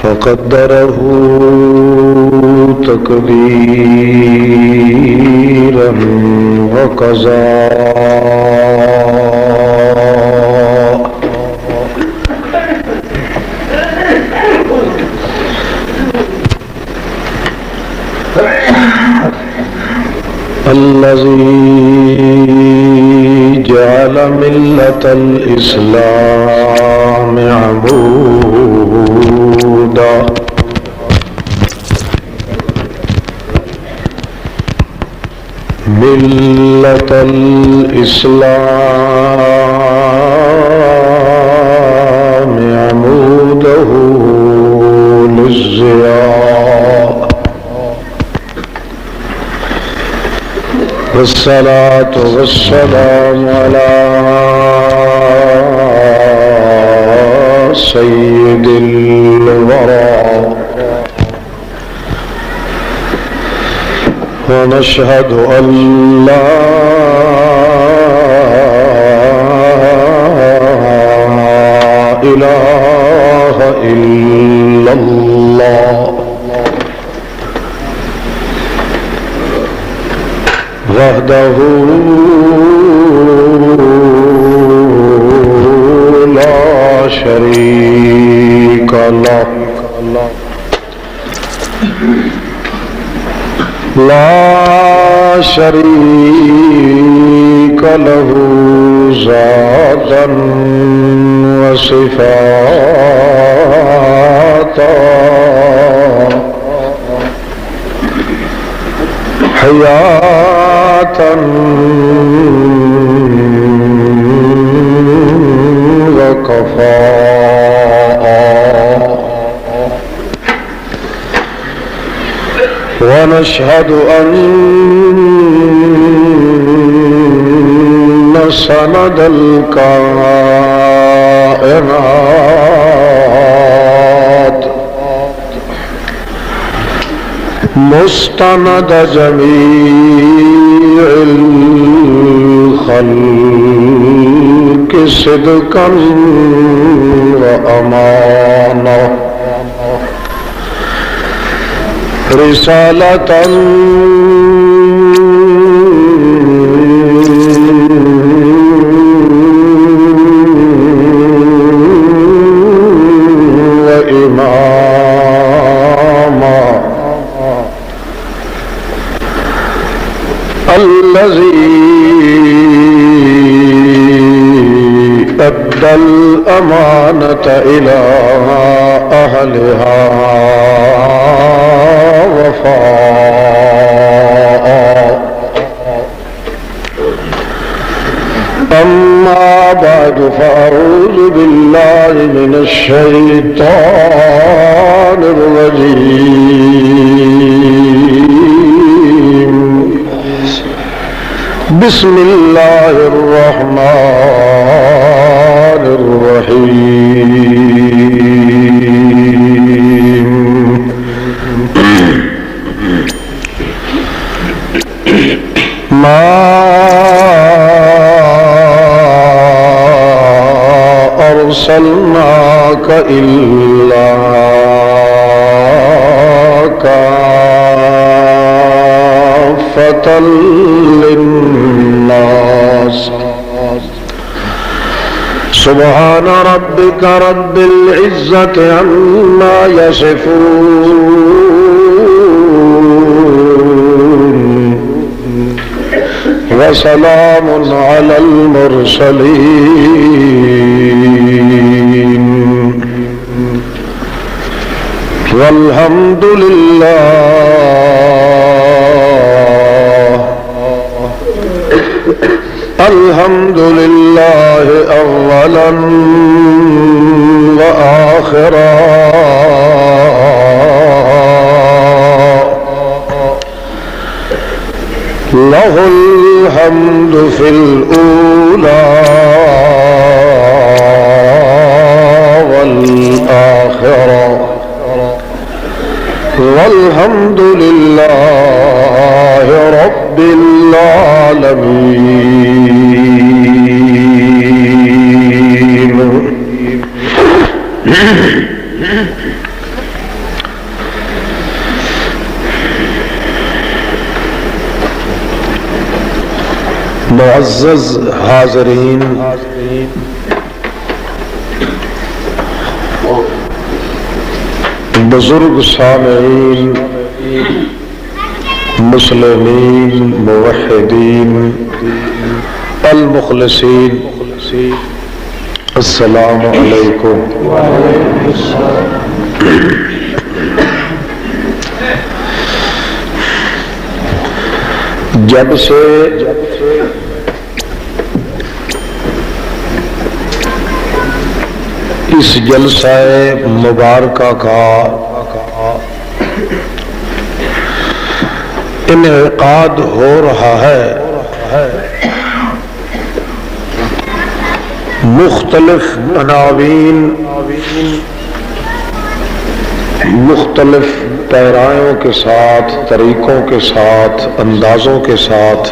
فقدره تقديرا وقضاء الذي جعل ملة الإسلام عمودا ملة الإسلام عموده للضياء والصلاة والسلام على سيد الورى ونشهد أن لا إله إلا الله وحده لا شريك له ذاتا وصفاتا حياة وكفاءة ونشهد أن سند الكائنات مستند جميع الخلق صدقا وأمانة رسالة وإماما الذي أدى الأمانة إلى أهلها وفاء أما بعد فأعوذ بالله من الشيطان الرجيم بسم الله الرحمن الرحيم ما أرسلناك إلا كافة للناس سبحان ربك رب العزة عما يصفون وسلام على المرسلين والحمد لله أولا وآخرا له الحمد في الأولى والآخرة والحمد لله رب العالمين معزز حاضرین، بزرگ سامعین، مسلمین، موحدین، المخلصین، السلام علیکم۔ جب سے اس جلسہ مبارکہ کا انعقاد ہو رہا ہے، مختلف عناوین، مختلف پیرایوں کے ساتھ، طریقوں کے ساتھ، اندازوں کے ساتھ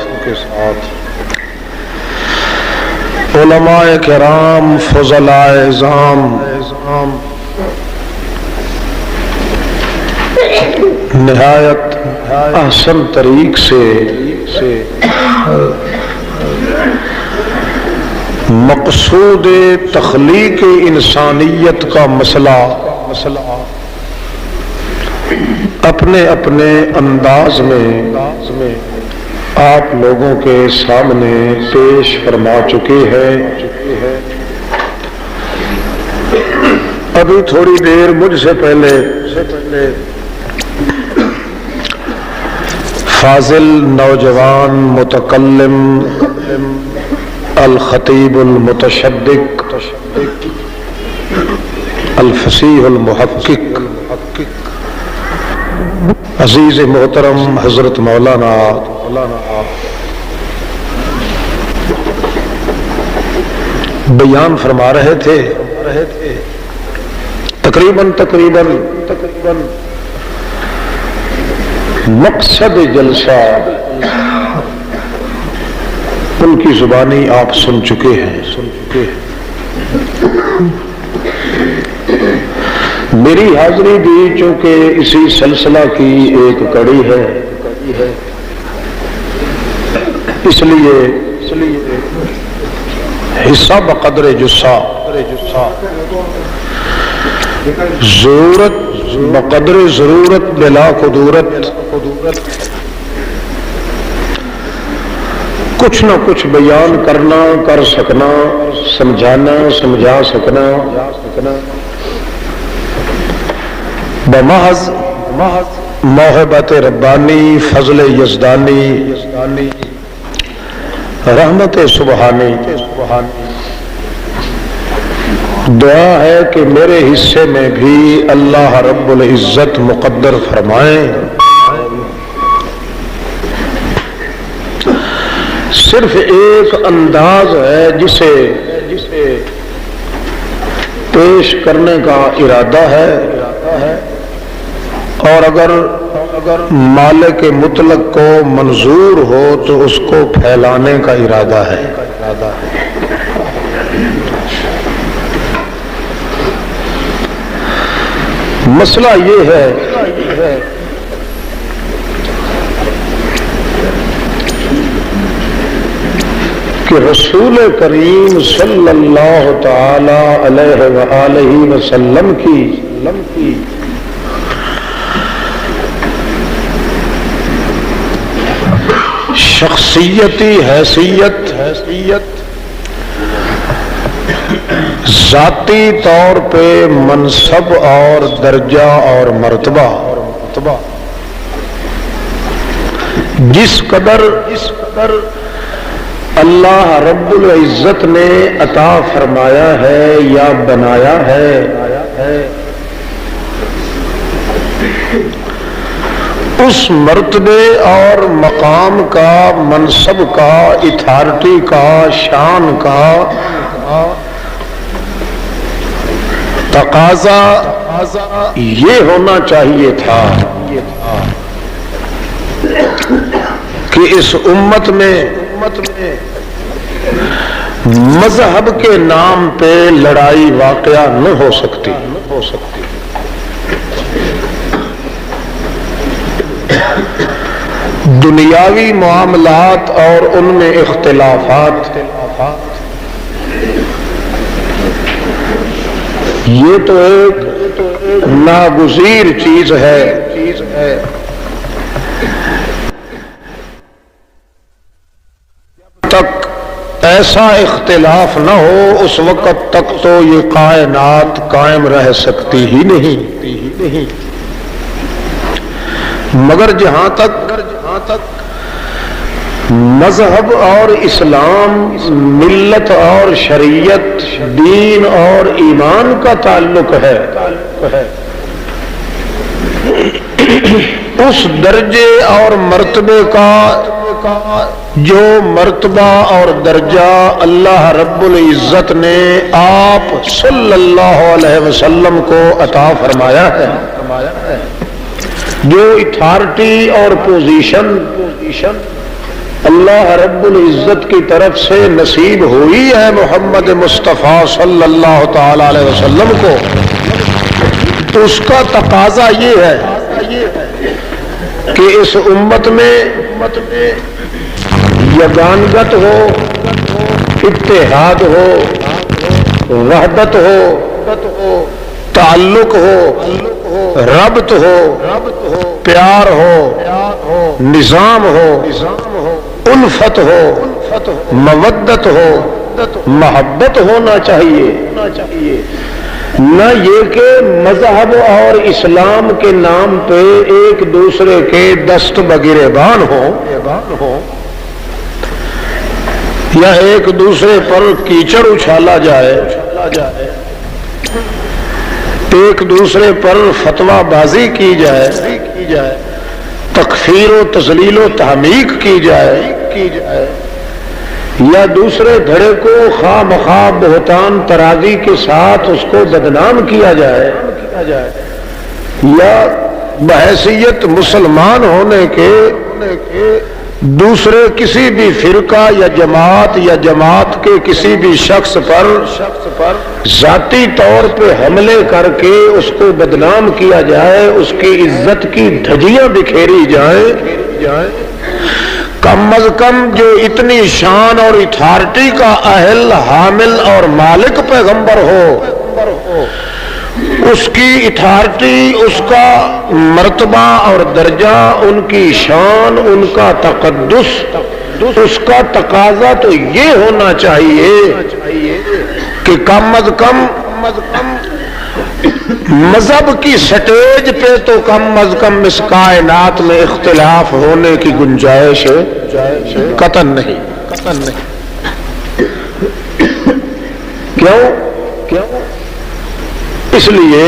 علماء کرام، فضلاء اعظام نہایت احسن طریق سے مقصود تخلیق انسانیت کا مسئلہ اپنے اپنے انداز میں آپ لوگوں کے سامنے پیش فرما چکے ہیں۔ ابھی تھوڑی دیر مجھ سے پہلے فاضل نوجوان متکلم الخطیب المتشدق الفصیح المحقق عزیز محترم حضرت مولانا بیان فرما رہے تھے، تقریباً مقصد جلسہ ان کی زبانی آپ سن چکے ہیں۔ میری حاضری بھی چونکہ اسی سلسلہ کی ایک کڑی ہے، اس لیے حصہ بقدر جسہ، ضرورت بقدر ضرورت بلا قدورت کچھ نہ کچھ بیان کرنا، کر سکنا، سمجھانا، سمجھا سکنا بمحض محبت ربانی، فضل یزدانی، رحمت سبحانی۔ دعا ہے کہ میرے حصے میں بھی اللہ رب العزت مقدر فرمائیں۔ صرف ایک انداز ہے جسے پیش کرنے کا ارادہ ہے، اور اگر مالک مطلق کو منظور ہو تو اس کو پھیلانے کا ارادہ ہے۔ مسئلہ یہ ہے کہ رسول کریم صلی اللہ تعالی علیہ وآلہ وسلم کی شخصیتی حیثیت، ذاتی طور پہ منصب اور درجہ اور مرتبہ جس قدر اللہ رب العزت نے عطا فرمایا ہے یا بنایا ہے، اس مرتبے اور مقام کا، منصب کا، اتھارٹی کا، شان کا تقاضا یہ ہونا چاہیے تھا کہ اس امت میں مذہب کے نام پہ لڑائی واقعہ نہ ہو سکتی۔ دنیاوی معاملات اور ان میں اختلافات، یہ تو ایک ناگزیر چیز ہے۔ تک ایسا اختلاف نہ ہو اس وقت تک تو یہ کائنات قائم رہ سکتی ہی نہیں۔ مگر جہاں تک مذہب اور اسلام، ملت اور شریعت، دین اور ایمان کا تعلق ہے، اس درجے اور مرتبے کا جو مرتبہ اور درجہ اللہ رب العزت نے آپ صلی اللہ علیہ وسلم کو عطا فرمایا ہے، جو اتھارٹی اور پوزیشن اللہ رب العزت کی طرف سے نصیب ہوئی ہے محمد مصطفیٰ صلی اللہ تعالی علیہ وسلم کو، تو اس کا تقاضا یہ ہے کہ اس امت میں یگانگت ہو، اتحاد ہو، وحدت ہو، تعلق ہو، ربط ہو، پیار ہو، نظام ہو، الفت ہو، مودت ہو، محبت ہونا چاہیے، نہ یہ کہ مذہب اور اسلام کے نام پہ ایک دوسرے کے دست بگریبان ہو یا ایک دوسرے پر کیچڑ اچھالا جائے، ایک دوسرے پر فتویٰ بازی کی جائے، تکفیر و تذلیل و تحمیق کی جائے، یا دوسرے دھڑے کو خواہ مخواہ بہتان ترازی کے ساتھ اس کو بدنام کیا جائے، یا بحیثیت مسلمان ہونے کے دوسرے کسی بھی فرقہ یا جماعت کے کسی بھی شخص پر ذاتی طور پہ حملے کر کے اس کو بدنام کیا جائے، اس کی عزت کی دھجیاں بکھیری جائیں، کم از کم جو اتنی شان اور اتھارٹی کا اہل، حامل اور مالک پیغمبر ہو، اس کی اتھارٹی، اس کا مرتبہ اور درجہ، ان کی شان، ان کا تقدس، اس کا تقاضا تو یہ ہونا چاہیے کہ کم از کم مذہب کی سٹیج پہ تو کم از کم اس کائنات میں اختلاف ہونے کی گنجائش قطعاً نہیں۔ کیوں؟ اس لیے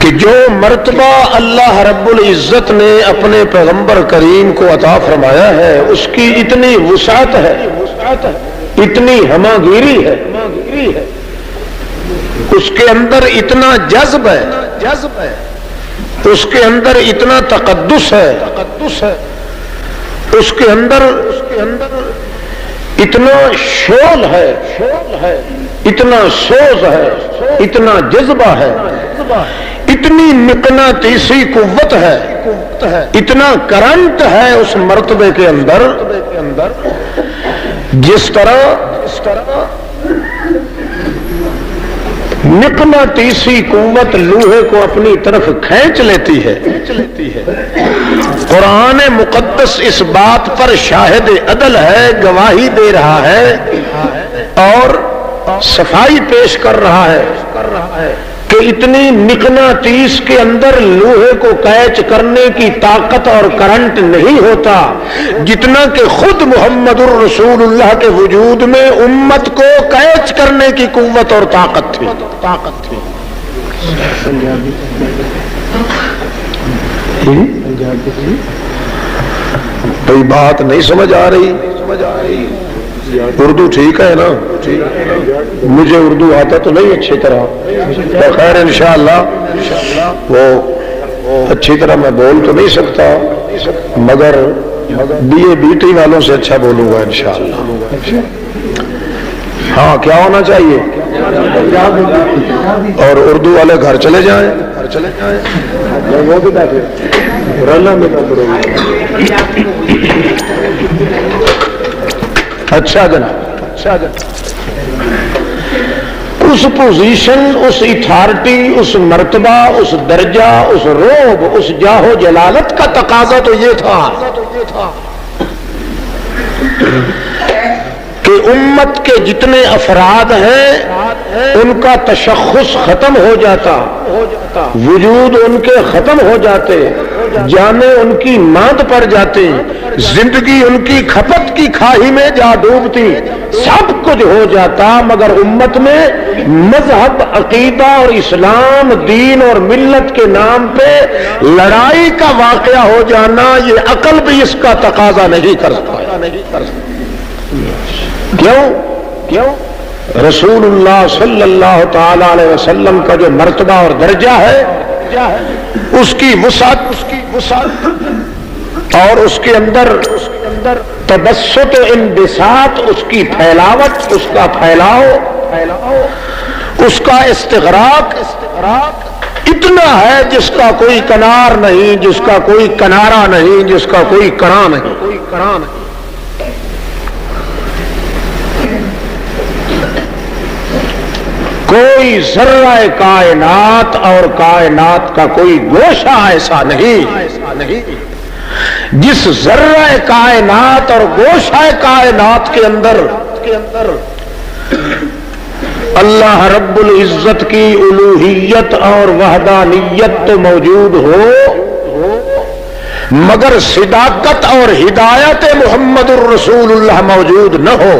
کہ جو مرتبہ اللہ رب العزت نے اپنے پیغمبر کریم کو عطا فرمایا ہے، اس کی اتنی وسعت ہے، اتنی ہماگیری ہے، اس کے اندر اتنا جذب ہے، اس کے اندر اتنا تقدس ہے، اس کے اندر اتنا شول ہے، اتنا سوز ہے، اتنا جذبہ ہے، اتنی مقناطیسی قوت ہے، اتنا کرنٹ ہے اس مرتبے کے اندر، جس طرح مقناطیسی قوت لوہے کو اپنی طرف کھینچ لیتی ہے۔ قرآن مقدس اس بات پر شاہد عدل ہے، گواہی دے رہا ہے اور صفائی پیش کر رہا ہے کہ اتنی مقناطیس کے اندر لوہے کو کیچ کرنے کی طاقت اور کرنٹ نہیں ہوتا جتنا کہ خود محمد الرسول اللہ کے وجود میں امت کو کیچ کرنے کی قوت اور طاقت تھی۔ کوئی بات نہیں سمجھ آ رہی؟ اردو ٹھیک ہے نا؟ مجھے اردو آتا تو نہیں اچھی طرح، خیر انشاءاللہ وہ اچھی طرح میں بول تو نہیں سکتا، مگر بی ٹی والوں سے اچھا بولوں گا انشاءاللہ۔ ہاں، کیا ہونا چاہیے؟ اور اردو والے گھر چلے جائیں، چلے وہ بھی بیٹھے رلا میں اچھا جناب اچھا جناب اس پوزیشن، اس اتھارٹی، اس مرتبہ، اس درجہ، اس روب، اس جاہ و جلالت کا تقاضا تو یہ تھا کہ امت کے جتنے افراد ہیں ان کا تشخص ختم ہو جاتا، وجود ان کے ختم ہو جاتے، جانیں ان کی ماند پڑ جاتی، زندگی ان کی کھپت کی کھائی میں جا ڈوبتی، سب کچھ ہو جاتا، مگر امت میں مذہب، عقیدہ اور اسلام، دین اور ملت کے نام پہ لڑائی کا واقعہ ہو جانا، یہ عقل بھی اس کا تقاضا نہیں کر سکتا۔ کیوں؟ رسول اللہ صلی اللہ تعالی علیہ وسلم کا جو مرتبہ اور درجہ ہے، اس کی وسعت اور اس کے اندر تبسط و انبساط، اس کی پھیلاوٹ، اس کا پھیلاؤ، اس کا استغراق اتنا ہے جس کا کوئی کنار نہیں، جس کا کوئی کنارہ نہیں، جس کا کوئی کڑا نہیں۔ کوئی ذرہ کائنات اور کائنات کا کوئی گوشہ ایسا نہیں جس ذرہ کائنات اور گوشہ کائنات کے اندر اللہ رب العزت کی الوہیت اور وحدانیت تو موجود ہو، مگر صداقت اور ہدایت محمد الرسول اللہ موجود نہ ہو۔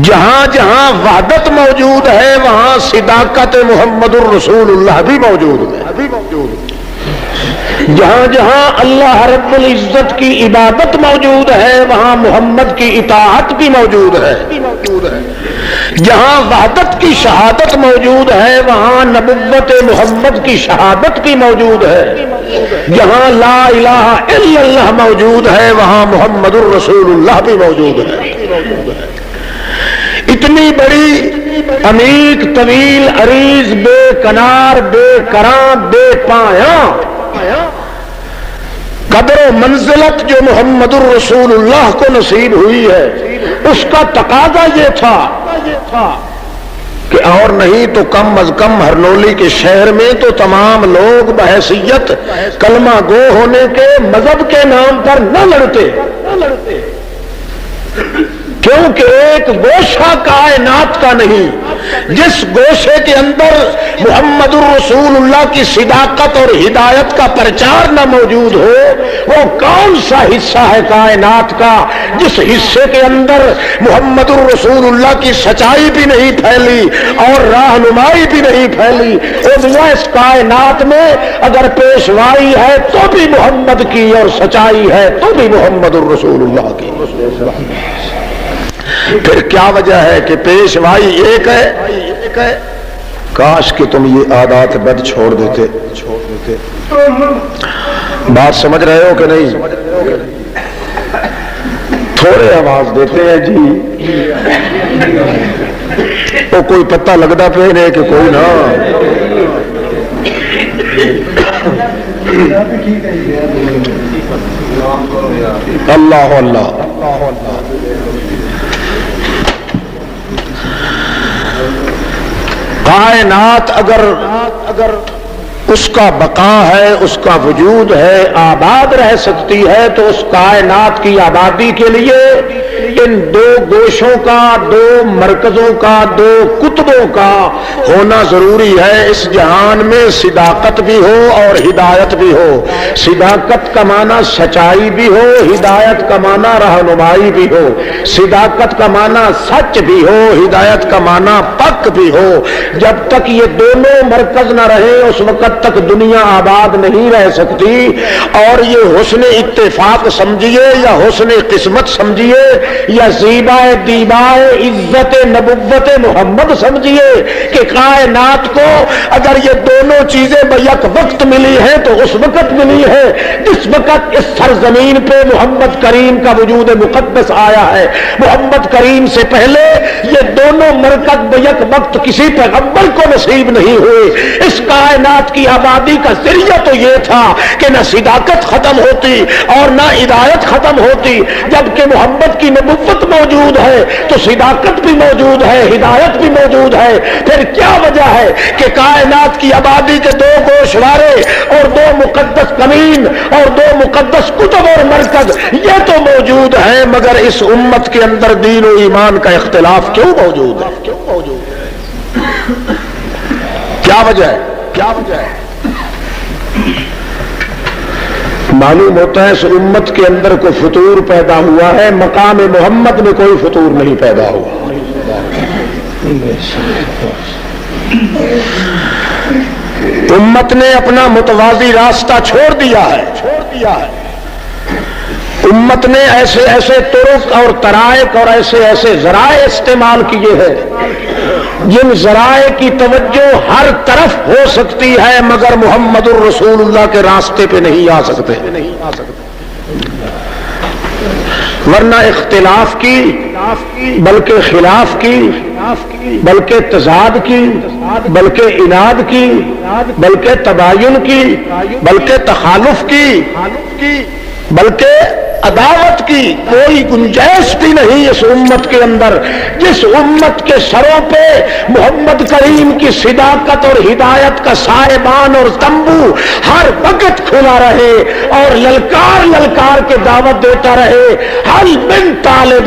جہاں جہاں وحدت موجود ہے وہاں صداقت محمد الرسول اللہ بھی موجود ہے۔ جہاں جہاں اللہ رب العزت کی عبادت موجود ہے وہاں محمد کی اطاعت بھی موجود ہے۔ جہاں وحدت کی شہادت موجود ہے وہاں نبوت محمد کی شہادت بھی موجود ہے۔ جہاں لا الہ الا اللہ موجود ہے وہاں محمد الرسول اللہ بھی موجود ہے۔ اتنی بڑی عمیق، طویل، عریض، بے کنار، بے کراں، بے پایاں قدر و منزلت جو محمد الرسول اللہ کو نصیب ہوئی ہے، اس کا تقاضا یہ تھا کہ اور نہیں تو کم از کم ہرنولی کے شہر میں تو تمام لوگ بحیثیت کلمہ گو ہونے کے مذہب کے نام پر نہ لڑتے، کیونکہ ایک گوشہ کائنات کا نہیں، جس گوشے کے اندر محمد الرسول اللہ کی صداقت اور ہدایت کا پرچار نہ موجود ہو، وہ کون سا حصہ ہے کائنات کا جس حصے کے اندر محمد الرسول اللہ کی سچائی بھی نہیں پھیلی اور رہنمائی بھی نہیں پھیلی؟ اس کائنات میں اگر پیشوائی ہے تو بھی محمد کی اور سچائی ہے تو بھی محمد الرسول اللہ کی۔ پھر کیا وجہ ہے کہ پیشوائی ایک ہے؟ کاش کہ تم یہ عادات بد چھوڑ دیتے۔ بات سمجھ رہے ہو کہ نہیں؟ تھوڑے آواز دیتے ہیں جی، تو کوئی پتہ لگتا پہ نہیں کہ کوئی نہ۔ اللہ اللہ کائنات اگر اس کا بقا ہے، اس کا وجود ہے، آباد رہ سکتی ہے تو اس کائنات کی آبادی کے لیے ان دو گوشوں کا، دو مرکزوں کا، دو قطبوں کا ہونا ضروری ہے۔ اس جہان میں صداقت بھی ہو اور ہدایت بھی ہو۔ صداقت کا معنی سچائی بھی ہو، ہدایت کا معنی رہنمائی بھی ہو۔ صداقت کا معنی سچ بھی ہو، ہدایت کا معنی پک بھی ہو۔ جب تک یہ دونوں مرکز نہ رہے اس وقت تک دنیا آباد نہیں رہ سکتی۔ اور یہ حسن اتفاق سمجھیے یا حسن قسمت سمجھیے یا زیبائے دیبائے عزت نبوت محمد سمجھیے کہ کائنات کو اگر یہ دونوں چیزیں بیک وقت ملی ہیں تو اس وقت ملی ہے جس وقت اس سرزمین پہ محمد کریم کا وجود مقدس آیا ہے. محمد کریم سے پہلے یہ دونوں مرکز بیک وقت کسی پیغمبر کو نصیب نہیں ہوئے. اس کائنات کی آبادی کا ذریعہ تو یہ تھا کہ نہ صداقت ختم ہوتی اور نہ ہدایت ختم ہوتی. جبکہ محمد کی نبوت موجود ہے تو صداقت بھی موجود ہے, ہدایت بھی موجود ہے. پھر کیا وجہ ہے کہ کائنات کی آبادی کے دو گوشوارے اور دو مقدس کمین اور دو مقدس کتب اور مرکز یہ تو موجود ہیں, مگر اس امت کے اندر دین و ایمان کا اختلاف کیوں موجود ہے؟ کیا وجہ ہے؟ کیا وجہ ہے؟ معلوم ہوتا ہے اس امت کے اندر کوئی فطور پیدا ہوا ہے, مقام محمد میں کوئی فطور نہیں پیدا ہوا. امت نے اپنا متوازی راستہ چھوڑ دیا ہے. امت نے ایسے ایسے طرق اور طرائق اور ایسے ایسے ذرائع استعمال کیے ہیں جن ذرائع کی توجہ ہر طرف ہو سکتی ہے مگر محمد الرسول اللہ کے راستے پہ نہیں آ سکتے. ورنہ اختلاف کی بلکہ خلاف کی بلکہ تضاد کی بلکہ اناد کی بلکہ تباین کی بلکہ تخالف کی بلکہ عداوت کی کوئی گنجائش بھی نہیں اس امت کے اندر. جس امت کے سروں پہ محمد کریم کی صداقت اور ہدایت کا سائبان اور تمبو ہر وقت کھلا رہے اور للکار للکار کے دعوت دیتا رہے. حل من طالب,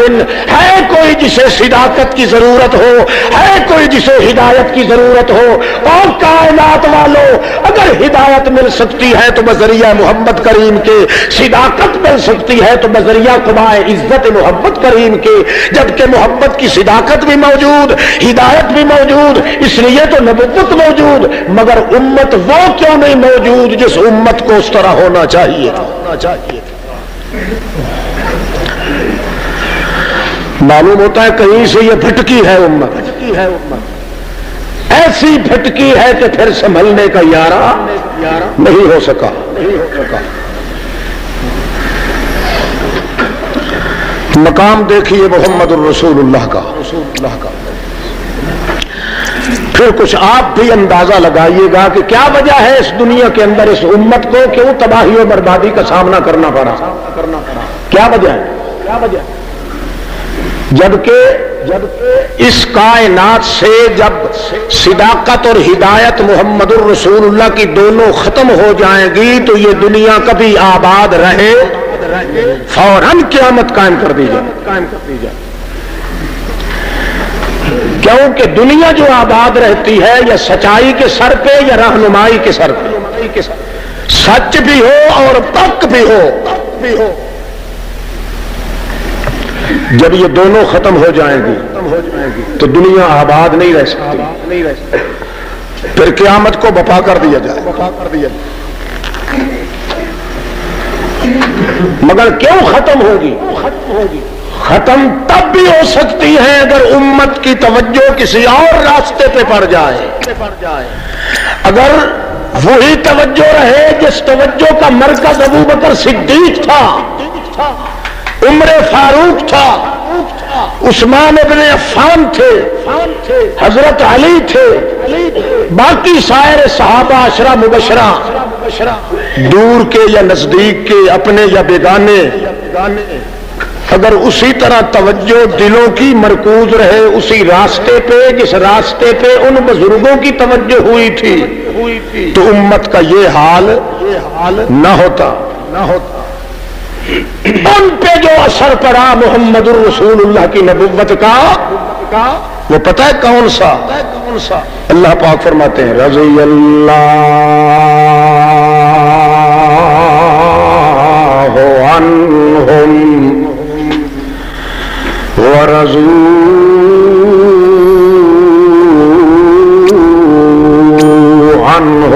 ہے کوئی جسے صداقت کی ضرورت ہو, ہے کوئی جسے ہدایت کی ضرورت ہو. اور کائنات والوں, اگر ہدایت مل سکتی ہے تو بذریعہ محمد کریم کے, صداقت مل سکتی ہے تو بذریعہ قبائے عزت محمد کریم کے. جبکہ محمد کی صداقت بھی موجود, ہدایت بھی موجود, اس لیے تو نبوت موجود, مگر امت وہ کیوں نہیں موجود جس امت کو اس طرح ہونا چاہیے. معلوم ہوتا ہے کہیں سے یہ بھٹکی ہے امت, ایسی بھٹکی ہے کہ پھر سنبھلنے کا یارہ نہیں ہو سکا. مقام دیکھیے محمد الرسول اللہ کا. پھر کچھ آپ بھی اندازہ لگائیے گا کہ کیا وجہ ہے اس دنیا کے اندر اس امت کو کیوں تباہی و بربادی کا سامنا کرنا پڑا. کیا وجہ ہے؟ جبکہ اس کائنات سے جب صداقت اور ہدایت محمد الرسول اللہ کی دونوں ختم ہو جائیں گی تو یہ دنیا کبھی آباد رہے فوراً قیامت قائم کر دی جائے. کیونکہ دنیا جو آباد رہتی ہے یا سچائی کے سر پہ یا رہنمائی کے سر پہ, سچ بھی ہو اور حق بھی ہو. جب یہ دونوں ختم ہو جائیں گی تو دنیا آباد نہیں رہ سکتی. پھر قیامت کو بپا کر دیا جائے. مگر کیوں ختم ہوگی؟ ختم تب بھی ہو سکتی ہے اگر امت کی توجہ کسی اور راستے پہ پڑ جائے. اگر وہی توجہ رہے جس توجہ کا مرکز ابو بکر صدیق تھا, عمر فاروق تھا, عثمان ابن عفان تھے, حضرت علی تھے, باقی سائر صحابہ عشرہ مبشرہ, دور کے یا نزدیک کے, اپنے یا بیگانے, اگر اسی طرح توجہ دلوں کی مرکوز رہے اسی راستے پہ جس راستے پہ ان بزرگوں کی توجہ ہوئی تھی تو امت کا یہ حال نہ ہوتا. ان پہ جو اثر پڑا محمد الرسول اللہ کی نبوت کا وہ پتہ ہے کون سا؟ اللہ پاک فرماتے ہیں رضی اللہ عنہم ورضوا عنہ.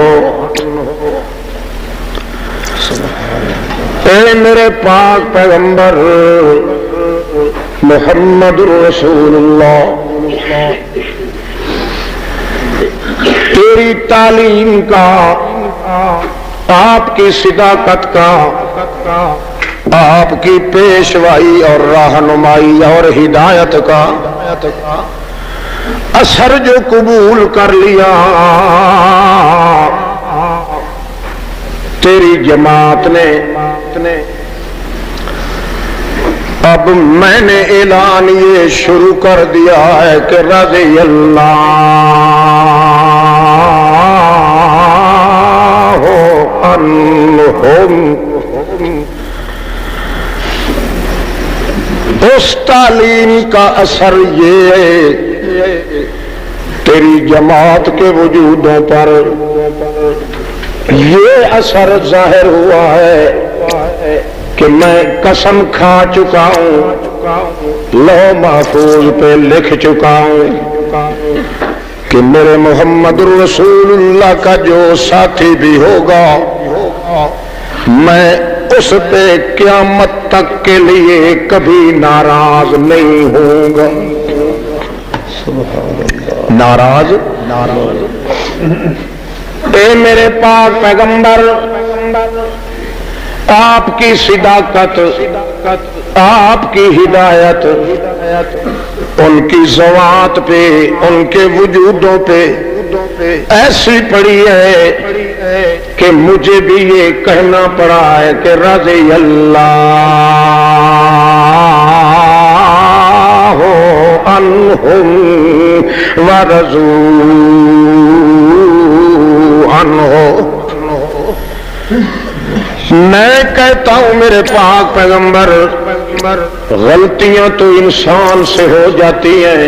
اے میرے پاک پیغمبر محمد رسول اللہ، تیری تعلیم کا، آپ کی صداقت کا، آپ کی پیشوائی اور رہنمائی اور ہدایت کا اثر جو قبول کر لیا تیری جماعت نے، اب میں نے اعلان یہ شروع کر دیا ہے کہ رضی اللہ عنہم، اس تعلیم کا اثر یہ ہے تیری جماعت کے وجودوں پر یہ اثر ظاہر ہوا ہے کہ میں قسم کھا چکا ہوں، لوح محفوظ پہ لکھ چکا ہوں کہ میرے محمد رسول اللہ کا جو ساتھی بھی ہوگا میں اس پہ قیامت تک کے لیے کبھی ناراض نہیں ہوں گا۔ ناراض اے میرے پاک پیغمبر، آپ کی صداقت، آپ کی ہدایت ان کی ذوات پہ، ان کے وجودوں پہ ایسی پڑی ہے کہ مجھے بھی یہ کہنا پڑا ہے کہ رضی اللہ عنہم ورضوا عنہ۔ میں کہتا ہوں میرے پاک پیغمبر، غلطیاں تو انسان سے ہو جاتی ہیں،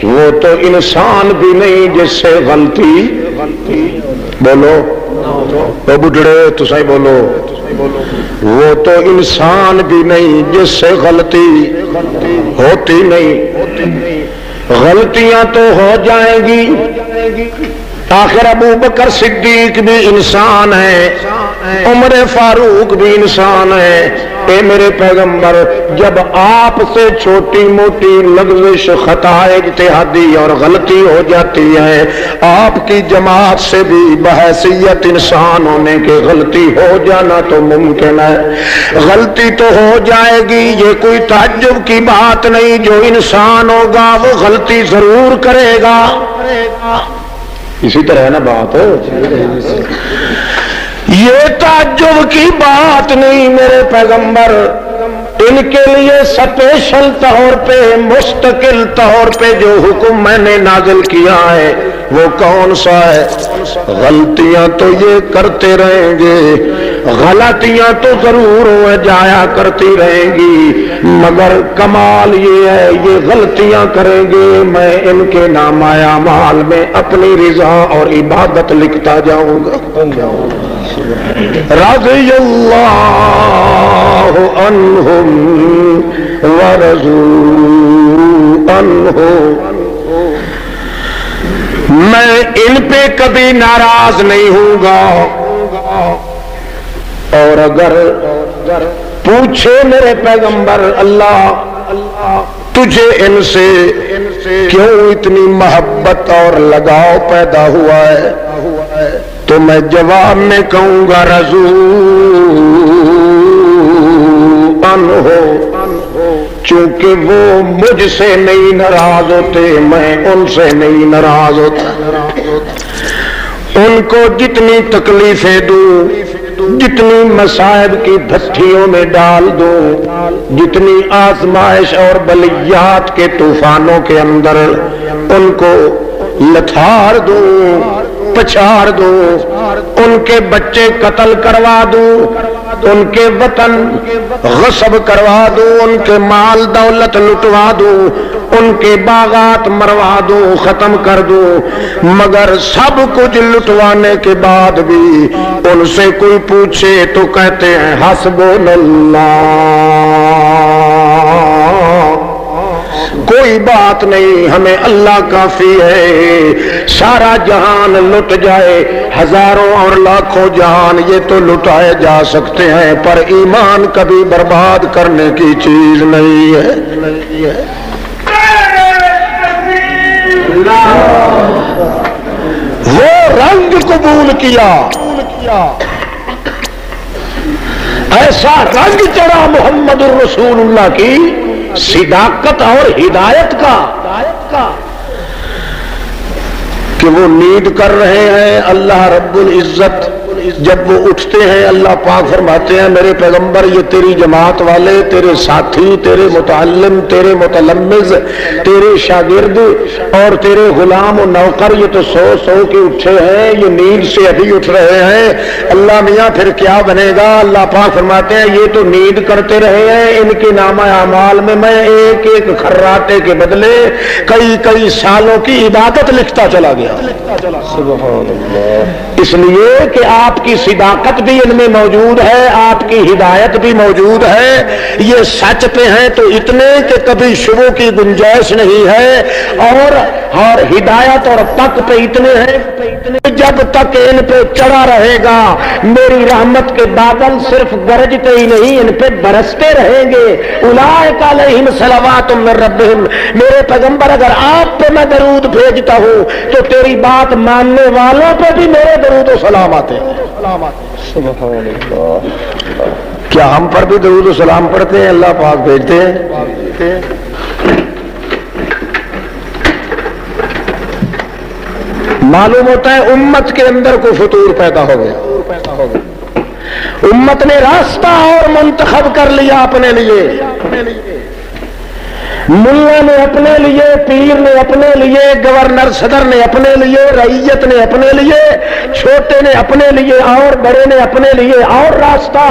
وہ تو انسان بھی نہیں جس سے غلطی، بولو تو بڈھڑے تو صحیح بولو، وہ تو انسان بھی نہیں جس سے غلطی ہوتی نہیں، غلطیاں تو ہو جائیں گی۔ آخر ابو بکر صدیق بھی انسان ہے، عمر فاروق بھی انسان ہے۔ اے میرے پیغمبر، جب آپ سے چھوٹی موٹی لغزش، خطا اجتہادی اور غلطی ہو جاتی ہے، آپ کی جماعت سے بھی بحیثیت انسان ہونے کے غلطی ہو جانا تو ممکن ہے، غلطی تو ہو جائے گی، یہ کوئی تعجب کی بات نہیں۔ جو انسان ہوگا وہ غلطی ضرور کرے گا، اسی طرح ہے نا بات، یہ تعجب کی بات نہیں میرے پیغمبر۔ ان کے لیے سپیشل طور پہ، مستقل طور پہ جو حکم میں نے نازل کیا ہے وہ کون سا ہے؟ غلطیاں تو یہ کرتے رہیں گے، غلطیاں تو ضرور ہو جایا کرتی رہیں گی، مگر کمال یہ ہے یہ غلطیاں کریں گے، میں ان کے نامہ اعمال میں اپنی رضا اور عبادت لکھتا جاؤں گا۔ رضی اللہ عنہم ورضوا عنہ، میں ان پہ کبھی ناراض نہیں ہوں گا۔ اور اگر پوچھے میرے پیغمبر اللہ تجھے ان سے کیوں اتنی محبت اور لگاؤ پیدا ہوا ہے، تو میں جواب میں کہوں گا رضوا عنہ، چونکہ وہ مجھ سے نہیں ناراض ہوتے، میں ان سے نہیں ناراض ہوتا۔ ان کو جتنی تکلیفیں دوں، جتنی مصائب کی بھٹھیوں میں ڈال دوں، جتنی آزمائش اور بلیات کے طوفانوں کے اندر ان کو لتھار دوں، پچھاڑ دوں، ان کے بچے قتل کروا دوں، ان کے وطن غصب کروا دوں، ان کے مال دولت لٹوا دوں، ان کے باغات مروا دوں، ختم کر دوں، مگر سب کچھ لٹوانے کے بعد بھی ان سے کوئی پوچھے تو کہتے ہیں حسبنا اللہ۔ کوئی بات نہیں، ہمیں اللہ کافی ہے۔ سارا جہان لٹ جائے، ہزاروں اور لاکھوں جہان یہ تو لٹائے جا سکتے ہیں، پر ایمان کبھی برباد کرنے کی چیز نہیں ہے۔ وہ رنگ قبول کیا، ایسا رنگ چڑھا محمد الرسول اللہ کی صداقت اور ہدایت کا کہ وہ نیند کر رہے ہیں۔ اللہ رب العزت جب وہ اٹھتے ہیں، اللہ پاک فرماتے ہیں میرے پیغمبر یہ تیری جماعت والے، تیرے ساتھی، تیرے متعلم، تیرے متلمذ، تیرے شاگرد اور تیرے غلام و نوکر یہ تو سو سو کے اٹھے ہیں، یہ نیند سے ابھی اٹھ رہے ہیں۔ اللہ میاں پھر کیا بنے گا؟ اللہ پاک فرماتے ہیں یہ تو نیند کرتے رہے ہیں، ان کے نامہ اعمال میں میں ایک ایک خراٹے کے بدلے کئی کئی سالوں کی عبادت لکھتا چلا گیا۔ سبحان اللہ۔ اس لیے کہ آپ کی صداقت بھی ان میں موجود ہے، آپ کی ہدایت بھی موجود ہے، یہ سچ پہ ہیں تو اتنے کہ کبھی شبہ کی گنجائش نہیں ہے، اور ہدایت اور تک پہ اتنے ہیں جب تک ان پہ چڑھا رہے گا میری رحمت کے بادل صرف گرجتے ہی نہیں، ان پہ برستے رہیں گے۔ اولئک علیہم صلوات من ربہم، میرے پیغمبر اگر آپ پہ میں درود بھیجتا ہوں تو تیری بات ماننے والوں پہ بھی میرے درود و سلام آتے ہیں۔ سبحان اللہ۔ کیا ہم پر بھی درود و سلام پڑھتے ہیں؟ اللہ پاک بھیجتے ہیں۔ معلوم ہوتا ہے امت کے اندر کوئی فطور پیدا ہو گیا، امت نے راستہ اور منتخب کر لیا اپنے لیے، ملا نے اپنے لیے، پیر نے اپنے لیے، گورنر صدر نے اپنے لیے، رعیت نے اپنے لیے، چھوٹے نے اپنے لیے اور بڑے نے اپنے لیے اور راستہ،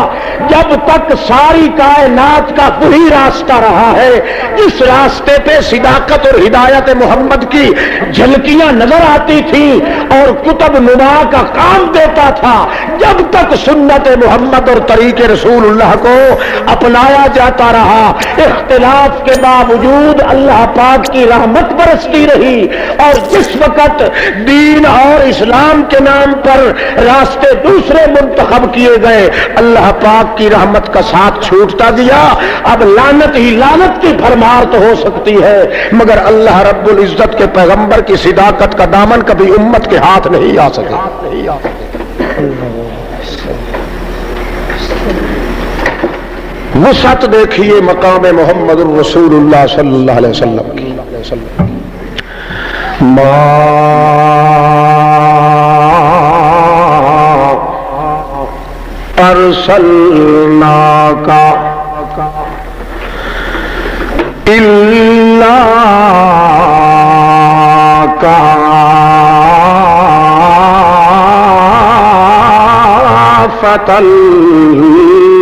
جب تک ساری کائنات کا وہی راستہ رہا ہے جس راستے پہ صداقت اور ہدایت محمد کی جھلکیاں نظر آتی تھی اور کتب نما کا کام دیتا تھا، جب تک سنت محمد اور طریق رسول اللہ کو اپنایا جاتا رہا، اختلاف کے باوجود اللہ پاک کی رحمت برستی رہی، اور جس وقت دین اور اسلام کے نام پر راستے دوسرے منتخب کیے گئے اللہ پاک کی رحمت کا ساتھ چھوٹتا گیا۔ اب لعنت ہی لعنت کی بھرمار تو ہو سکتی ہے، مگر اللہ رب العزت کے پیغمبر کی صداقت کا دامن کبھی امت کے ہاتھ نہیں آ سکے۔ وسعت دیکھیے مقام محمد الرسول اللہ صلی اللہ علیہ وسلم کی۔ ما ارسلناک الا کافۃ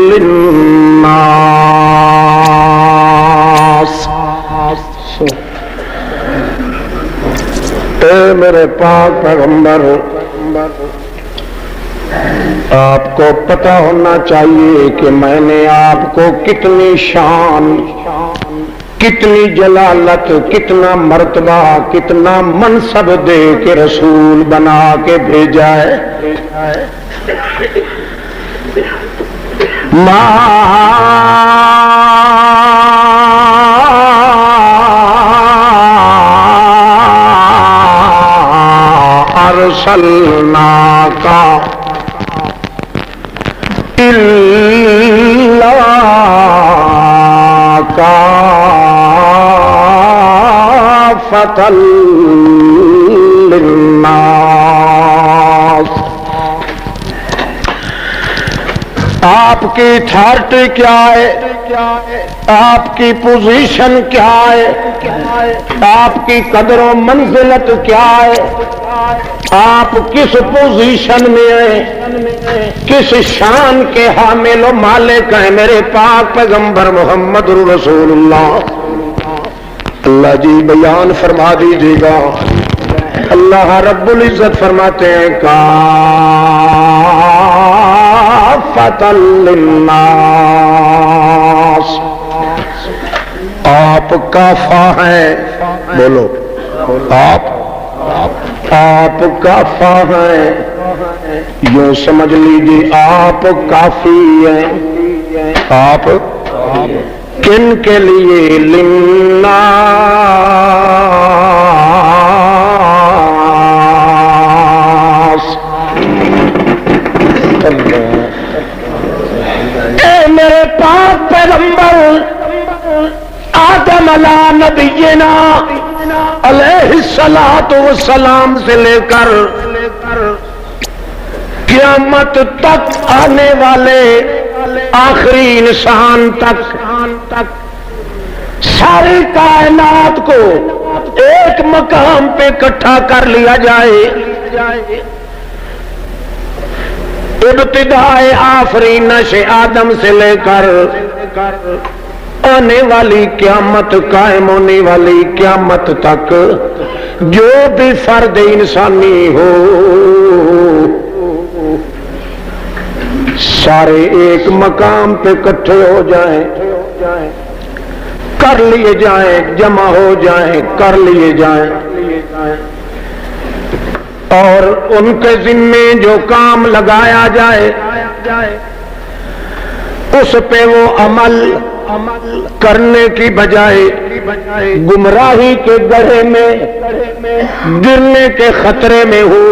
للناس۔ اے میرے پاک پیغمبر، آپ کو پتا ہونا چاہیے کہ میں نے آپ کو کتنی شان، کتنی جلالت، کتنا مرتبہ، کتنا منصب دے کے رسول بنا کے بھیجا ہے۔ ما ارسلناک الا کافۃ للناس۔ آپ کی اتھارٹی کیا ہے؟ آپ کی پوزیشن کیا ہے؟ آپ کی قدر و منزلت کیا ہے؟ آپ کس پوزیشن میں ہیں، کس شان کے حامل و مالک ہیں؟ میرے پاک پیغمبر محمد رسول اللہ۔ اللہ جی بیان فرما دیجیے گا۔ اللہ رب العزت فرماتے ہیں کافۃ للناس، آپ کافہ ہیں بولو آپ کافا ہیں، یوں سمجھ لیجیے آپ کافی ہیں۔ آپ کن کے لیے؟ للناس۔ اے میرے پاک پیغمبر آدم علیہ نبینا علیہ الصلوۃ والسلام سے لے کر قیامت تک آنے والے آخری انسان تک ساری کائنات کو ایک مقام پہ اکٹھا کر لیا جائے، ابتدائے آفرینش آدم سے لے کر آنے والی قیامت، قائم ہونے والی قیامت تک جو بھی فرد انسانی ہو سارے ایک مقام پہ اکٹھے ہو جائیں، کر لیے جائیں، جمع ہو جائیں، کر لیے جائیں، اور ان کے ذمے جو کام لگایا جائے اس پہ وہ عمل کرنے کی بجائے گمراہی کے گڑھے میں گرنے کے خطرے میں ہو،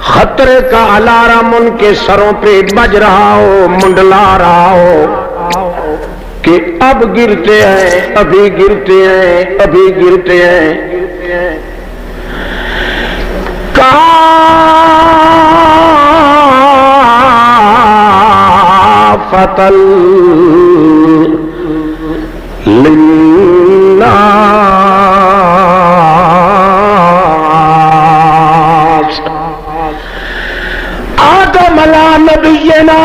خطرے کا الارم ان کے سروں پہ بج رہا ہو، منڈلا رہا ہو کہ اب گرتے ہیں، ابھی گرتے ہیں، ابھی گرتے ہیں۔ کافۃ للناس۔ آدم علیہ نبینا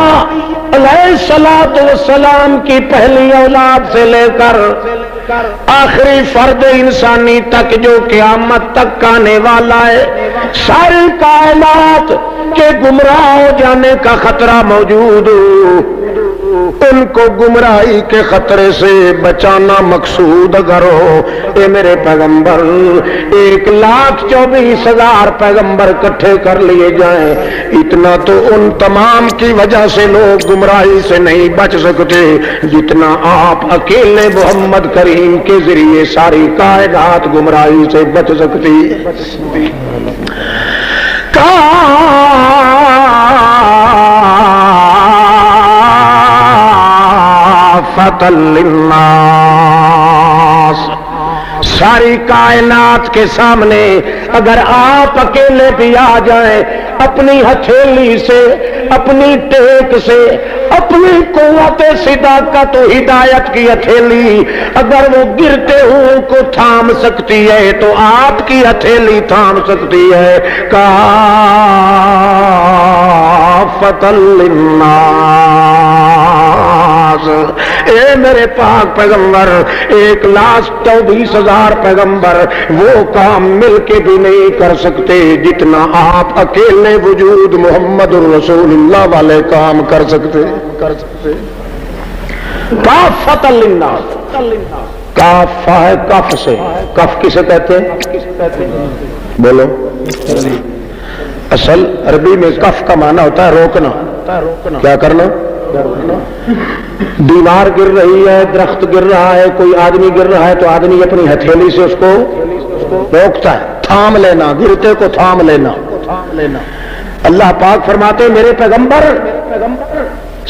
علیہ الصلوۃ والسلام کی پہلی اولاد سے لے کر آخری فرد انسانی تک جو قیامت تک آنے والا ہے، ساری کائنات کے گمراہ ہو جانے کا خطرہ موجود ہو، ان کو گمراہی کے خطرے سے بچانا مقصود اگر ہو، اے میرے پیغمبر 1,24,000 پیغمبر اکٹھے کر لیے جائیں، اتنا تو ان تمام کی وجہ سے لوگ گمراہی سے نہیں بچ سکتے جتنا آپ اکیلے محمد کریم کے ذریعے ساری کائنات گمراہی سے بچ سکتی۔ کافۃ للناس، ساری کائنات کے سامنے اگر آپ اکیلے بھی آ جائیں، اپنی ہتھیلی سے، اپنی ٹیک سے، اپنی قوت صداقت و ہدایت کی ہتھیلی اگر وہ گرتے ہوئے کو تھام سکتی ہے تو آپ کی ہتھیلی تھام سکتی ہے۔ کافۃ للناس، اے میرے پاک پیغمبر 1,24,000 پیغمبر وہ کام مل کے بھی نہیں کر سکتے جتنا آپ اکیلے وجود محمد الرسول اللہ والے کام کر سکتے۔ کافۃ للناس، کافہ ہے کف سے، کف کسے کہتے ہیں؟ بولو۔ اصل عربی میں کف کا معنی ہوتا ہے روکنا، کیا کرنا؟ دیوار گر رہی ہے، درخت گر رہا ہے، کوئی آدمی گر رہا ہے تو آدمی اپنی ہتھیلی سے اس کو روکتا ہے، تھام لینا، گرتے کو تھام لینا۔ اللہ پاک فرماتے ہیں میرے پیغمبر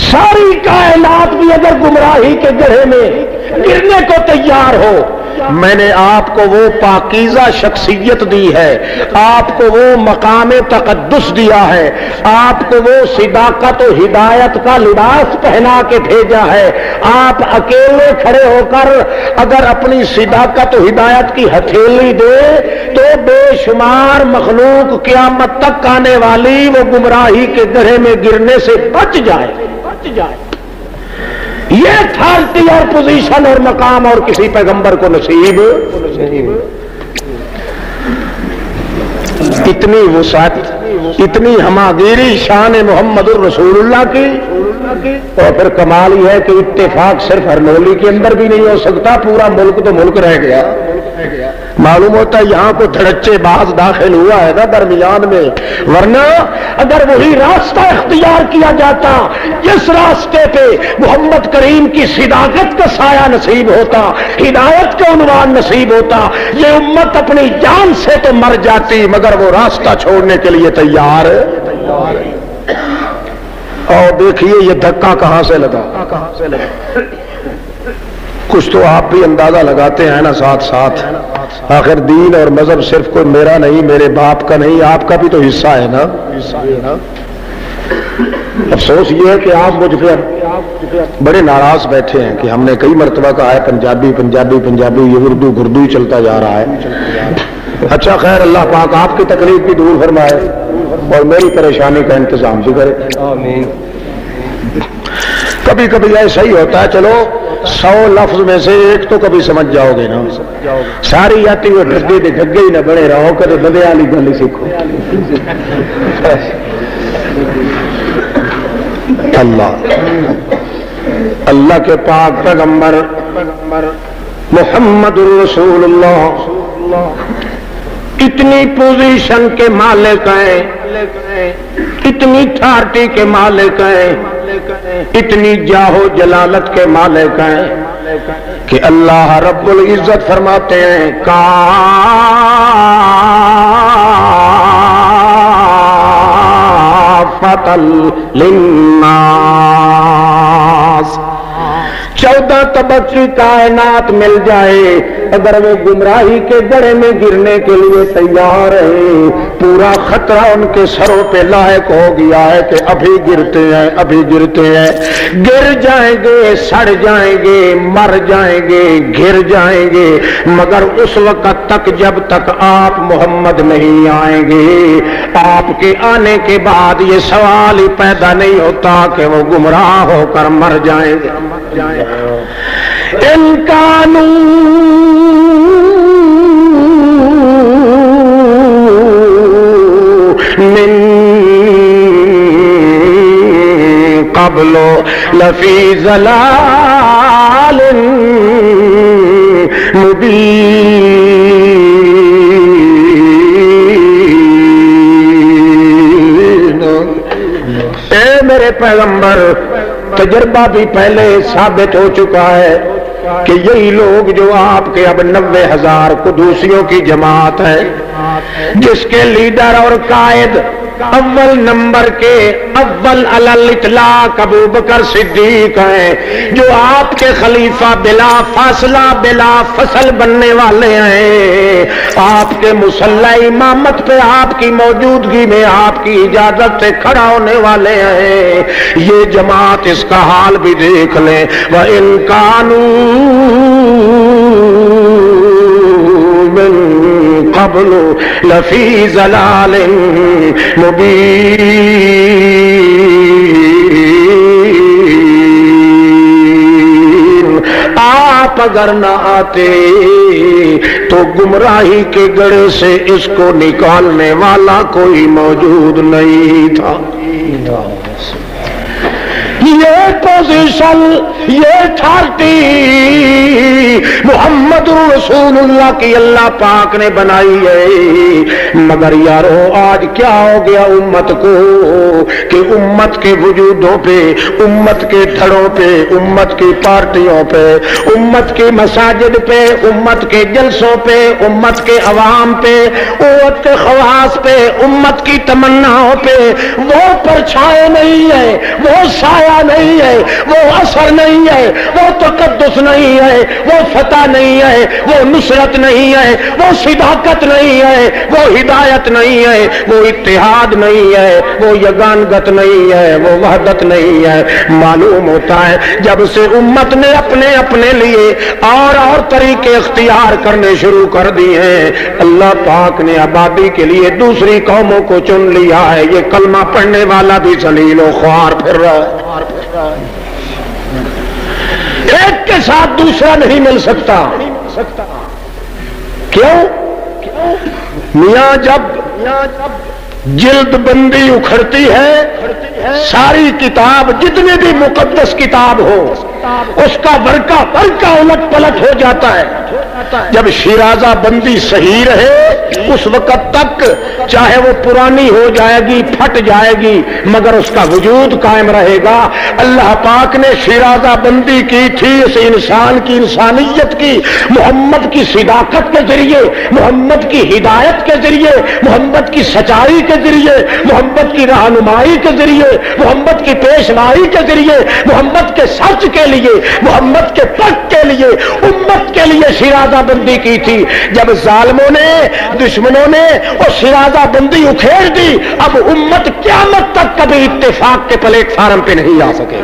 ساری کائنات بھی اگر گمراہی کے گڑھے میں گرنے کو تیار ہو، میں نے آپ کو وہ پاکیزہ شخصیت دی ہے، آپ کو وہ مقام تقدس دیا ہے، آپ کو وہ صداقت و ہدایت کا لباس پہنا کے بھیجا ہے، آپ اکیلے کھڑے ہو کر اگر اپنی صداقت و ہدایت کی ہتھیلی دے تو بے شمار مخلوق قیامت تک آنے والی وہ گمراہی کے گڑھے میں گرنے سے بچ جائے۔ یہ اتھارٹی اور پوزیشن اور مقام اور کسی پیغمبر کو نصیب۔ اتنی وسعت، اتنی ہماگیری شان محمد الرسول اللہ کی، اور پھر کمال یہ ہے کہ اتفاق صرف ہرنولی کے اندر بھی نہیں ہو سکتا، پورا ملک تو ملک رہ گیا۔ معلوم ہوتا ہے یہاں کو دھڑچے باز داخل ہوا ہے نا درمیان میں، ورنہ اگر وہی راستہ اختیار کیا جاتا جس راستے پہ محمد کریم کی صداقت کا سایہ نصیب ہوتا، ہدایت کا عنوان نصیب ہوتا، یہ امت اپنی جان سے تو مر جاتی مگر وہ راستہ چھوڑنے کے لیے تیار ہے۔ اور دیکھیے یہ دھکا کہاں سے لگا، کچھ تو آپ بھی اندازہ لگاتے ہیں نا ساتھ ساتھ، آخر دین اور مذہب صرف کوئی میرا نہیں، میرے باپ کا نہیں، آپ کا بھی تو حصہ ہے نا۔ افسوس یہ ہے کہ آپ مجھ پہ بڑے ناراض بیٹھے ہیں کہ ہم نے کئی مرتبہ کہا ہے پنجابی پنجابی پنجابی، یہ اردو گردو ہی چلتا جا رہا ہے۔ اچھا خیر، اللہ پاک آپ کی تکلیف بھی دور فرمائے اور میری پریشانی کا انتظام بھی کرے۔ کبھی کبھی ایسا ہی ہوتا ہے، چلو 100 لفظ میں سے ایک تو کبھی سمجھ جاؤ گے نا، ساری آتی ہوئے ڈھگے دے ڈھگے ہی نہ بنے رہو، کبھی بدے والی گل سیکھو۔ اللہ کے پاک پیغمبر محمد رسول اللہ اتنی پوزیشن کے مالک ہیں، اتنی اتھارٹی کے مالک ہیں، اتنی جاہو جلالت کے مالک ہیں کہ اللہ رب العزت فرماتے ہیں کافۃ للناس، 14 طبقی کائنات مل جائے اگر وہ گمراہی کے گڑھے میں گرنے کے لیے تیار ہے، پورا خطرہ ان کے سروں پہ لاحق ہو گیا ہے کہ ابھی گرتے ہیں، ابھی گرتے ہیں، گر جائیں گے، سڑ جائیں گے، مر جائیں گے، گر جائیں گے، مگر اس وقت تک جب تک آپ محمد نہیں آئیں گے، آپ کے آنے کے بعد یہ سوال ہی پیدا نہیں ہوتا کہ وہ گمراہ ہو کر مر جائیں گے۔ ان کانوا من قبل لفی ضلال مبین۔ اے میرے پیغمبر، تجربہ بھی پہلے ثابت ہو چکا ہے کہ یہی لوگ جو آپ کے اب 90,000 قدوسیوں کی جماعت ہے، جس کے لیڈر اور قائد اول نمبر کے اول علی الاطلاق ابو بکر صدیق ہیں، جو آپ کے خلیفہ بلا فاصلہ بلا فصل بننے والے ہیں، آپ کے مصلی امامت پہ آپ کی موجودگی میں آپ کی اجازت سے کھڑا ہونے والے ہیں، یہ جماعت اس کا حال بھی دیکھ لیں۔ وَإِن كَانُوا مِن قَبْلُ لَفِي ضَلَالٍ مُبِينٍ۔ آپ اگر نہ آتے تو گمراہی کے گڑھے سے اس کو نکالنے والا کوئی موجود نہیں تھا۔ یہ پوزیشن، یہ اتھارٹی محمد رسول اللہ کی اللہ پاک نے بنائی ہے، مگر یارو آج کیا ہو گیا امت کو کہ امت کے وجودوں پہ، امت کے دھڑوں پہ، امت کی پارٹیوں پہ، امت کی مساجد پہ، امت کے جلسوں پہ، امت کے عوام پہ، امت کے خواص پہ، امت کی تمناؤں پہ وہ پرچھائے نہیں ہے، وہ سایہ نہیں ہے، وہ اثر نہیں ہے، وہ تقدس نہیں ہے، وہ فتح نہیں ہے، وہ نصرت نہیں ہے، وہ صداقت نہیں ہے، وہ ہدایت نہیں ہے، وہ اتحاد نہیں ہے، وہ یگانگت نہیں ہے، وہ وحدت نہیں ہے۔ معلوم ہوتا ہے جب سے امت نے اپنے اپنے لیے اور طریقے اختیار کرنے شروع کر دیے ہیں، اللہ پاک نے آبادی کے لیے دوسری قوموں کو چن لیا ہے۔ یہ کلمہ پڑھنے والا بھی ذلیل و خوار پھر رہا ہے، ایک کے ساتھ دوسرا نہیں مل سکتا۔ کیوں؟ میاں جب جلد بندی اکھڑتی ہے، ساری کتاب جتنی بھی مقدس کتاب ہو اس کا ورقہ الٹ پلٹ ہو جاتا ہے۔ جب شیرازہ بندی صحیح رہے اس وقت تک چاہے وہ پرانی ہو جائے گی، پھٹ جائے گی، مگر اس کا وجود قائم رہے گا۔ اللہ پاک نے شیرازہ بندی کی تھی اس انسان کی انسانیت کی، محمد کی صداقت کے ذریعے، محمد کی ہدایت کے ذریعے، محمد کی سچائی کے ذریعے، محمد کی رہنمائی کے ذریعے، محمد کی پیشوائی کے ذریعے، محمد کے سچ کے لیے، محمد کے پک کے لیے، امت کے لیے شیرازہ بندی کی تھی۔ جب ظالموں نے، دشمنوں نے وہ شیرازہ بندی اکھیڑ دی، اب امت قیامت تک کبھی اتفاق کے پلیٹ فارم پہ نہیں آ سکے۔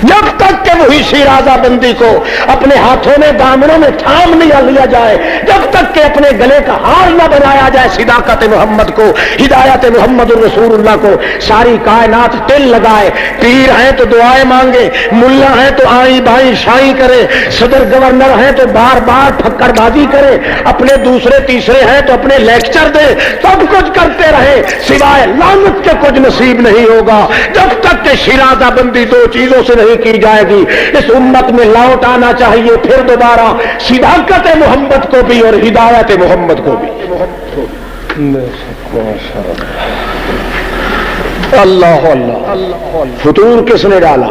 جب تک کہ وہی شیرازہ بندی کو اپنے ہاتھوں میں دامنوں میں تھام نہیں لیا جائے، جب تک کہ اپنے گلے کا ہار نہ بنایا جائے صداقت محمد کو، ہدایت محمد الرسول اللہ کو، ساری کائنات تل لگائے، پیر ہیں تو دعائیں مانگے، ملا ہیں تو آئیں بائیں شائیں کرے، صدر گورنر ہیں تو بار بار پھکر بازی کرے، اپنے دوسرے تیسرے ہیں تو اپنے لیکچر دے، سب کچھ کرتے رہے، سوائے لعنت کے کچھ نصیب نہیں ہوگا جب تک کہ شیرازہ بندی دو چیزوں سے نہیں کی جائے گی۔ اس امت میں لوٹ آنا چاہیے پھر دوبارہ صداقت محمد کو بھی اور ہدایت محمد کو بھی۔ اللہ اللہ، فطور کس نے ڈالا؟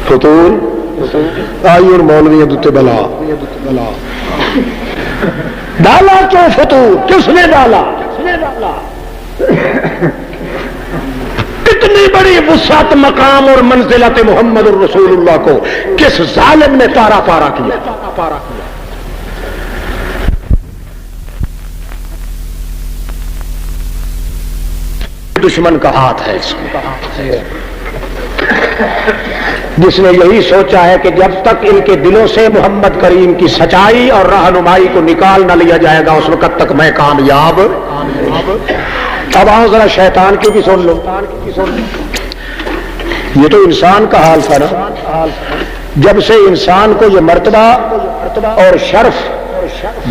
فطور آئی اور مولوی دتے بلا ڈالا کیوں؟ فطور کس نے ڈالا؟ اتنی بڑی وسعت مقام اور منزلت محمد الرسول اللہ کو کس ظالم نے تارا پارا کیا؟ دشمن کا ہاتھ ہے اس میں، جس نے یہی سوچا ہے کہ جب تک ان کے دلوں سے محمد کریم کی سچائی اور رہنمائی کو نکال نہ لیا جائے گا اس وقت تک میں کامیاب۔ اب آؤ ذرا شیطان کی بھی سن لو۔ یہ تو انسان کا حال تھا نا، جب سے انسان کو یہ مرتبہ اور شرف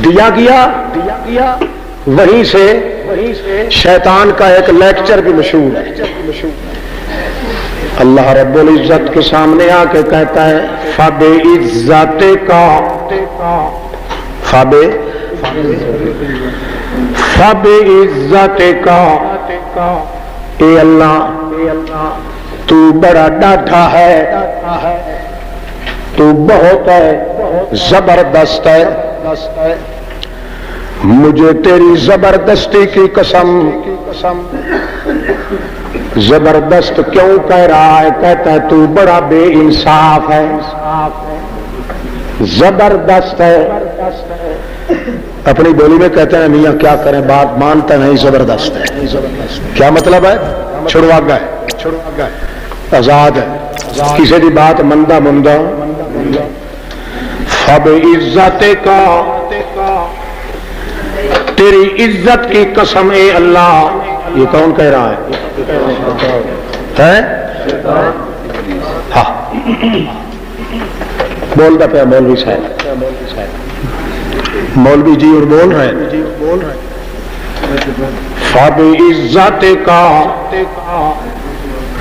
دیا گیا وہیں سے شیطان کا ایک لیکچر بھی مشہور ہے۔ اللہ رب العزت کے سامنے آ کے کہتا ہے فَبِ عزت کا فَبِ عزت کا، اے اللہ تو بڑا ڈاٹا ہے، تو بہت ہے، زبردست ہے، مجھے تیری زبردستی کی قسم۔ زبردست کیوں کہہ رہا ہے؟ کہتا ہے تو بڑا بے انصاف ہے، زبردست ہے۔ اپنی بولی میں کہتے ہیں میاں کیا کریں، بات مانتا نہیں، زبردست ہے۔ کیا مطلب ہے؟ چھڑوا گئے، آزاد ہے، کسی کی بات مندہ مندہ۔ فب عزت کا، تیری عزت کی قسم اے اللہ۔ یہ کون کہہ رہا ہے؟ ہاں بولتا پہ مولوی صاحب، مولوی جی اور بول رہے ہیں فب عزت کا،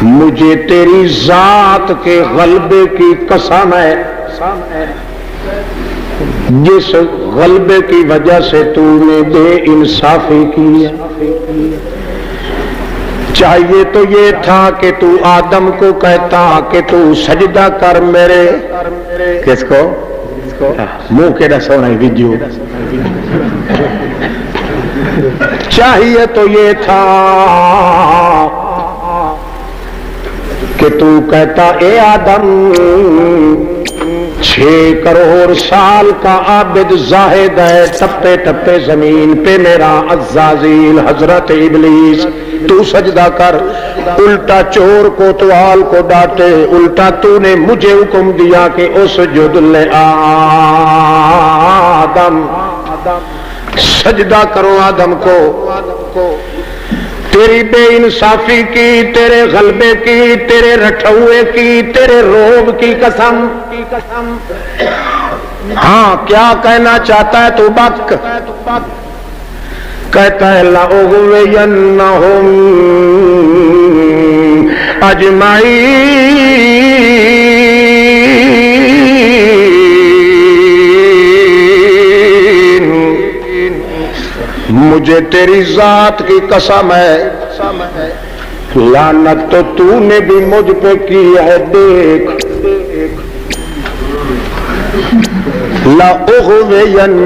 مجھے تیری ذات کے غلبے کی قسم ہے، جس غلبے کی وجہ سے تو نے بے انصافی کی ہے۔ چاہیے تو یہ تھا کہ تو آدم کو کہتا کہ تو سجدہ کر میرے، کس کو؟ منہ کے ڈسونا ویڈیو۔ چاہیے تو یہ تھا کہ تو کہتا اے آدم 6 کروڑ سال کا عابد زاہد ہے، ٹپے ٹپے زمین پہ میرا عزازیل حضرت ابلیس، تو سجدہ کر۔ الٹا چور کو توال کو ڈانٹے، الٹا تو نے مجھے حکم دیا کہ اسجد لآدم، سجدہ کرو آدم کو۔ تیری بے انصافی کی، تیرے غلبے کی، تیرے رٹھوے کی، تیرے روب کی قسم۔ ہاں کیا کہنا چاہتا ہے تو بک؟ کہتا ہے لأغوینہم اجمعین، مجھے تیری ذات کی قسم ہے لعنت تو تو نے بھی مجھ پہ کی ہے، دیکھ لأغوینہم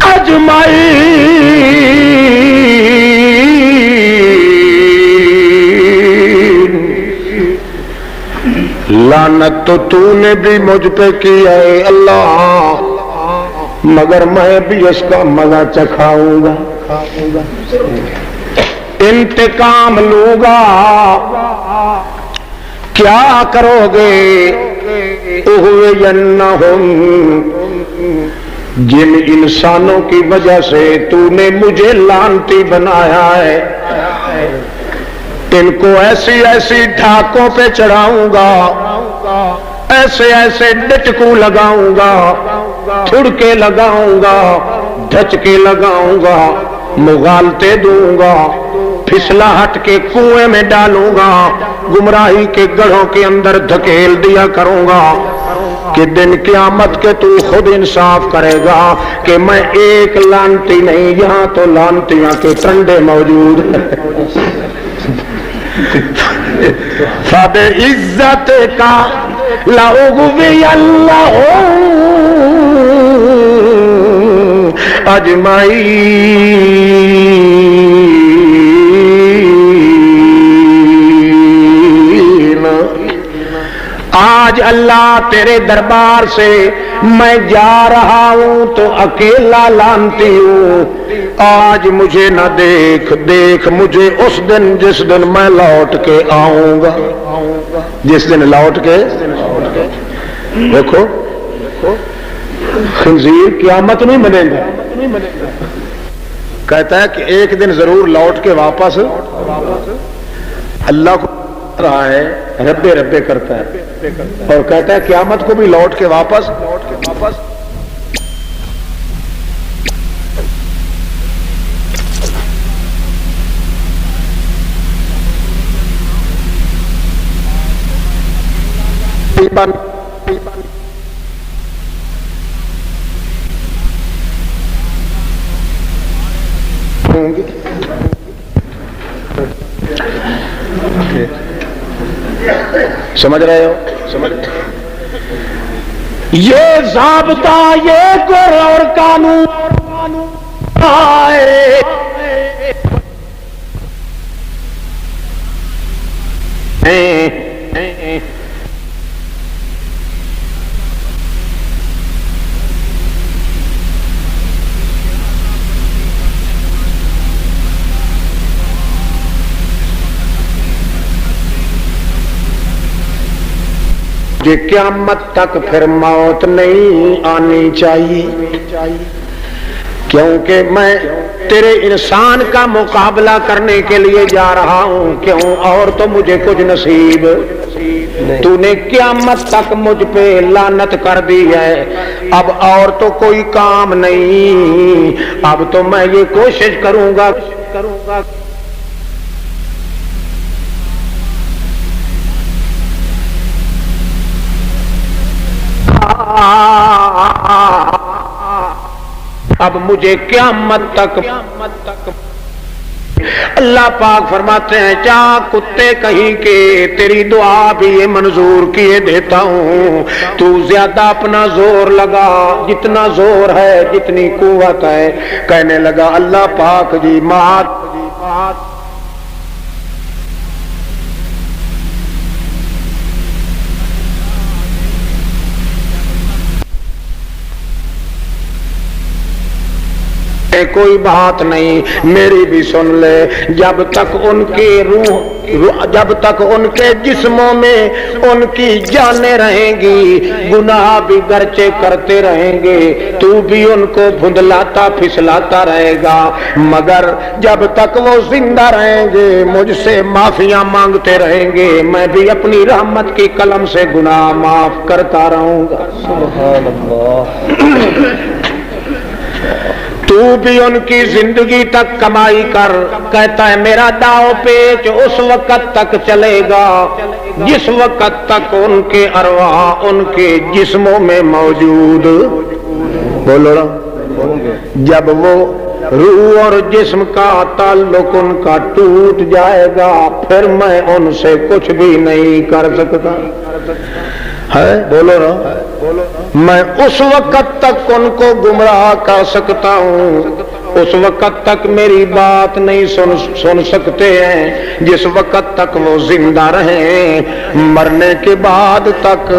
اجمعین، لعنت تو تو نے بھی مجھ پہ کی ہے اللہ، مگر میں بھی اس کا مزہ چکھاؤں گا، انتقام لوں گا۔ کیا کرو گے؟ اغوینہم، جن انسانوں کی وجہ سے تو نے مجھے لعنتی بنایا ہے، ان کو ایسی ایسی ڈھاکوں پہ چڑھاؤں گا، ایسے ایسے ڈٹکو لگاؤں گا، تھڑکے لگاؤں گا، دھچکے لگاؤں گا، مغالطے دوں گا، پھسلا ہٹ کے کنویں میں ڈالوں گا، گمراہی کے گڑھوں کے اندر دھکیل دیا کروں گا کہ دن قیامت کے تو خود انصاف کرے گا کہ میں ایک لانتی نہیں، یہاں تو لانتیاں کے ٹنڈے موجود ہیں۔ فب عزت کا لأغوینہم اجمعین۔ آج اللہ تیرے دربار سے میں جا رہا ہوں تو اکیلا لانتی ہوں، آج مجھے نہ دیکھ، دیکھ مجھے اس دن جس دن میں لوٹ کے آؤں گا، جس دن لوٹ کے دیکھو خنزیر قیامت نہیں بنے گا، کہتا ہے کہ ایک دن ضرور لوٹ کے واپس اللہ کو رہا ہے، ربے ربے کرتا ہے اور کہتا ہے قیامت کو بھی لوٹ کے واپس سمجھ رہے ہو؟ یہ ضابطہ، یہ گر اور قانون آئے کہ قیامت تک پھر موت نہیں آنی چاہیے، کیونکہ میں تیرے انسان کا مقابلہ کرنے کے لیے جا رہا ہوں، کیوں اور تو مجھے کچھ نصیب، تو نے قیامت تک مجھ پہ لعنت کر دی ہے، اب اور تو کوئی کام نہیں، اب تو میں یہ کوشش کروں گا اب مجھے قیامت تک اللہ پاک فرماتے ہیں جا کتے کہیں کے تیری دعا بھی یہ منظور کیے دیتا ہوں، تو زیادہ اپنا زور لگا، جتنا زور ہے جتنی قوت ہے۔ کہنے لگا اللہ پاک جی مات کوئی بات نہیں، میری بھی سن لے، جب تک ان کے جب تک ان کے جسموں میں ان کی جانیں رہیں گی، گناہ بھی گرچہ کرتے رہیں گے، تو بھی ان کو دھندلاتا پھسلاتا رہے گا، مگر جب تک وہ زندہ رہیں گے مجھ سے معافیاں مانگتے رہیں گے، میں بھی اپنی رحمت کی قلم سے گناہ معاف کرتا رہوں گا۔ سبحان اللہ۔ تو بھی ان کی زندگی تک کمائی کر. کہتا ہے میرا داؤ پیچ اس وقت تک چلے گا جس وقت تک ان کے ارواح ان کے جسموں میں موجود. بولو نا. جب وہ روح اور جسم کا تعلق ان کا ٹوٹ جائے گا پھر میں ان سے کچھ بھی نہیں کر سکتا ہے. بولو نا. میں اس وقت تک ان کو گمراہ کر سکتا ہوں, اس وقت تک میری بات نہیں سن سکتے ہیں جس وقت تک وہ زندہ رہیں. مرنے کے بعد تک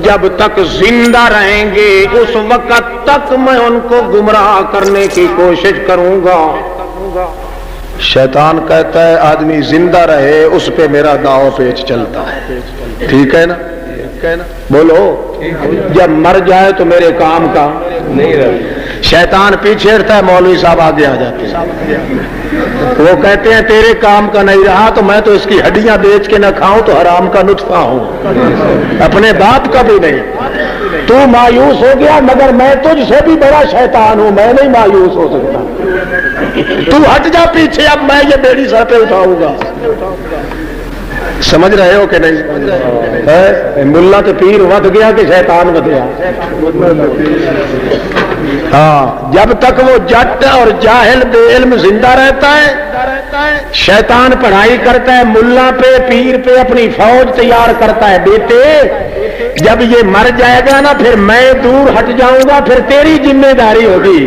جب تک زندہ رہیں گے اس وقت تک میں ان کو گمراہ کرنے کی کوشش کروں گا. شیطان کہتا ہے آدمی زندہ رہے اس پہ میرا داؤ پیچ چلتا ہے. ٹھیک ہے نا. بولو. جب مر جائے تو میرے کام کا نہیں رہے. شیطان پیچھے ہٹتا ہے, مولوی صاحب آگے آ جاتے ہیں. وہ کہتے ہیں تیرے کام کا نہیں رہا تو میں تو اس کی ہڈیاں بیچ کے نہ کھاؤں تو حرام کا نطفہ ہوں, اپنے باپ کا بھی نہیں. تو مایوس ہو گیا مگر میں تجھ سے بھی بڑا شیطان ہوں, میں نہیں مایوس ہو سکتا. تو ہٹ جا پیچھے, اب میں یہ بیڑی سر پہ اٹھاؤں گا. سمجھ رہے ہو کہ نہیں؟ ملا تو پیر ود گیا کہ شیطان ود گیا. ہاں, جب تک وہ جٹ اور جاہل بے علم زندہ رہتا ہے شیطان پڑھائی کرتا ہے, ملا پہ پیر پہ اپنی فوج تیار کرتا ہے. بیٹے جب یہ مر جائے گا نا پھر میں دور ہٹ جاؤں گا, پھر تیری ذمہ داری ہوگی.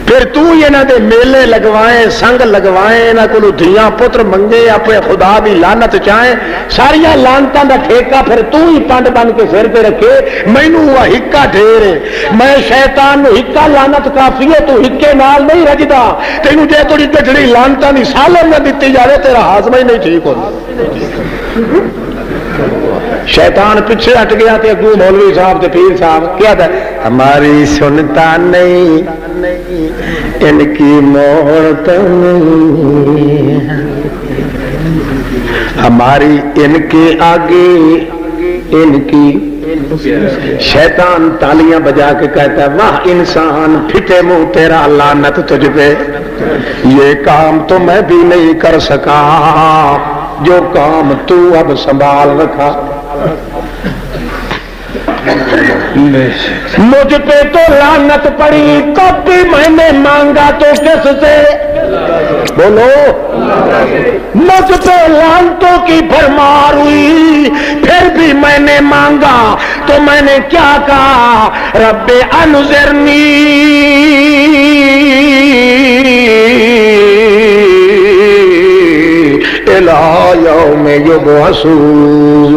پھر تو یہ نہ دے میلے لگوائیں سنگ لگوائیں نہ کو دھیاں پتر منگے اپنے خدا بھی لانت چاہیں, ساریا لانتاں دا ٹھیکہ پھر تو ہی پنڈ بن کے سر پہ رکھے. مینوں وہ ہکا ڈھیر ہے, میں شیطان نو ہکا لانت کافی ہے, تو ہکے نال نہیں رجدا. تینوں جے تھوڑی گٹڑی لانتاں دی سالم نہ دتی جائے تیرا ہاضمہ ہی نہیں ٹھیک ہوتا. شیطان پیچھے ہٹ گیا تے اگوں مولوی صاحب تے پیر صاحب کیا تھا, ہماری سنتا نہیں ان کی موت نہیں, ہماری ان کے آگے ان کی. شیطان تالیاں بجا کے کہتا ہے واہ انسان پھٹے منہ تیرا لعنت تجھ پہ, یہ کام تو میں بھی نہیں کر سکا جو کام تو اب سنبھال رکھا. مجھ پہ تو لعنت پڑی تب بھی میں نے مانگا تو کس سے. بولو. مجھ پہ لعنتوں کی بھرمار ہوئی پھر بھی میں نے مانگا تو میں نے کیا کہا, رب انظرنی الی یوم یبعثون.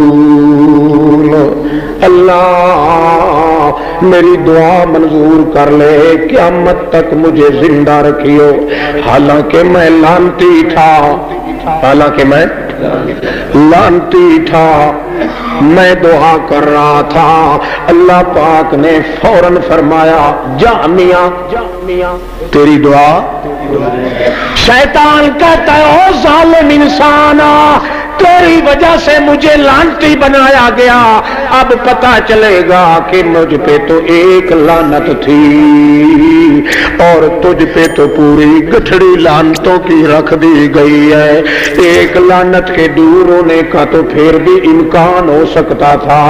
اللہ میری دعا منظور کر لے, قیامت تک مجھے زندہ رکھیو. حالانکہ میں لعنتی تھا, حالانکہ میں لعنتی تھا, میں دعا کر رہا تھا. اللہ پاک نے فوراً فرمایا جا میاں تیری دعا. شیطان کہتا ہے او ظالم انسانا تیری وجہ سے مجھے لعنتی بنایا گیا, اب پتا چلے گا کہ مجھ پہ تو ایک لعنت تھی اور تجھ پہ تو پوری گٹھڑی لعنتوں کی رکھ دی گئی ہے. ایک لعنت کے دور ہونے کا تو پھر بھی امکان ہو سکتا تھا,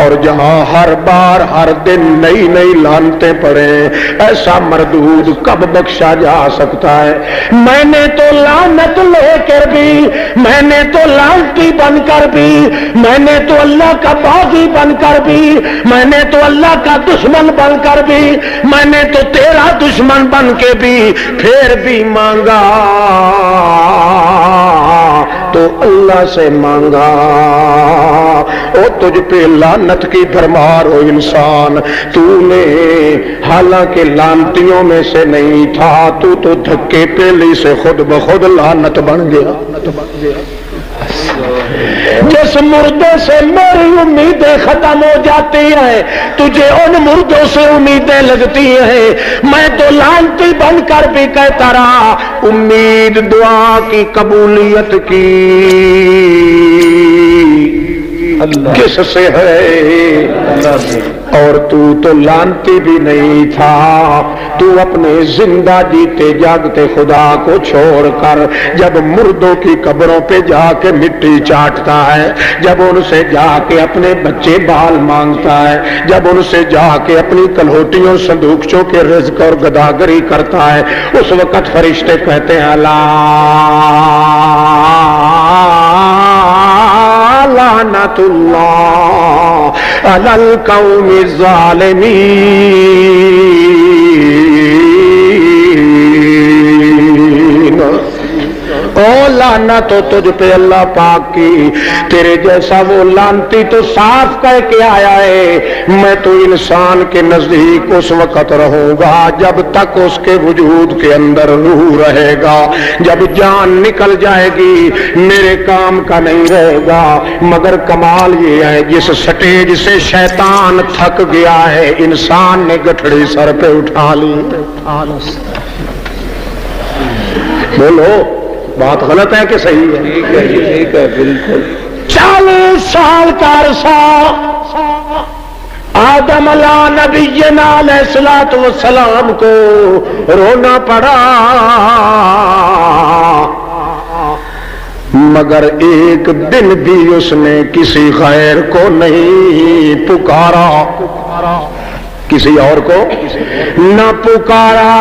اور جہاں ہر بار ہر دن نئی نئی لعنتیں پڑے ایسا مردود کب بخشا جا سکتا ہے. میں نے تو لعنت لے کر بھی, میں نے تو لعنتی بن کر بھی, میں نے تو اللہ کا باغی بن کر بھی, میں نے تو اللہ کا دشمن بن کر بھی, میں نے تو تیرا دشمن بن کے بھی پھر بھی مانگا تو اللہ سے مانگا. او تجھ پہ لعنت کی بھرمار ہو انسان, تو نے حالانکہ لعنتیوں میں سے نہیں تھا, تو دھکے پیلی سے خود بخود لعنت بن گیا. جس مردے سے میری امیدیں ختم ہو جاتی ہیں تجھے ان مردوں سے امیدیں لگتی ہیں. میں تو لعنتی بن کر بھی کہتا رہا امید دعا کی قبولیت کی کس سے ہے, اللہ سے. اور تو لانتی بھی نہیں تھا، تو اپنے زندہ جیتے جاگتے خدا کو چھوڑ کر جب مردوں کی قبروں پہ جا کے مٹی چاٹتا ہے، جب ان سے جا کے اپنے بچے بال مانگتا ہے، جب ان سے جا کے اپنی کلہوٹیوں صندوقچوں کے رزق اور گداگری کرتا ہے، اس وقت فرشتے کہتے ہیں لا لعنت اللہ علی القوم الظالمین۔ او لعنت ہو تجھ پہ اللہ پاک کی، تیرے جیسا وہ لعنتی تو صاف کہہ کے آیا ہے میں تو انسان کے نزدیک اس وقت رہوں گا جب تک اس کے وجود کے اندر روح رہے گا، جب جان نکل جائے گی میرے کام کا نہیں رہے گا۔ مگر کمال یہ ہے جس سٹیج سے شیطان تھک گیا ہے انسان نے گٹھڑی سر پہ اٹھا لی۔ بولو بات غلط ہے کہ صحیح ہے؟ ٹھیک ہے بالکل۔ 40 سال کا عرصہ آدم علیہ نبینا علیہ الصلوۃ والسلام کو رونا پڑا، مگر ایک دن بھی اس نے کسی غیر کو نہیں پکارا، کسی اور کو نہ پکارا،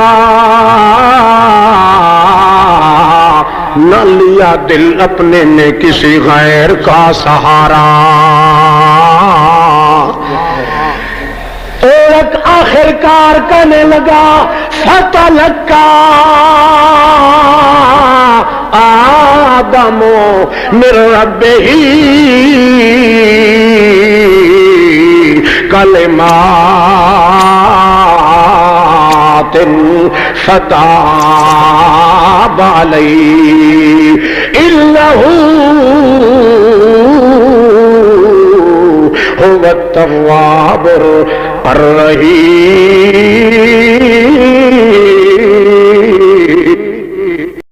نہ لیا دل اپنے نے کسی غیر کا سہارا۔ اور آخر کار کہنے لگا فتلقى آدم من ربه کلمات فتاب علیہ انہ هو التواب الرحیم۔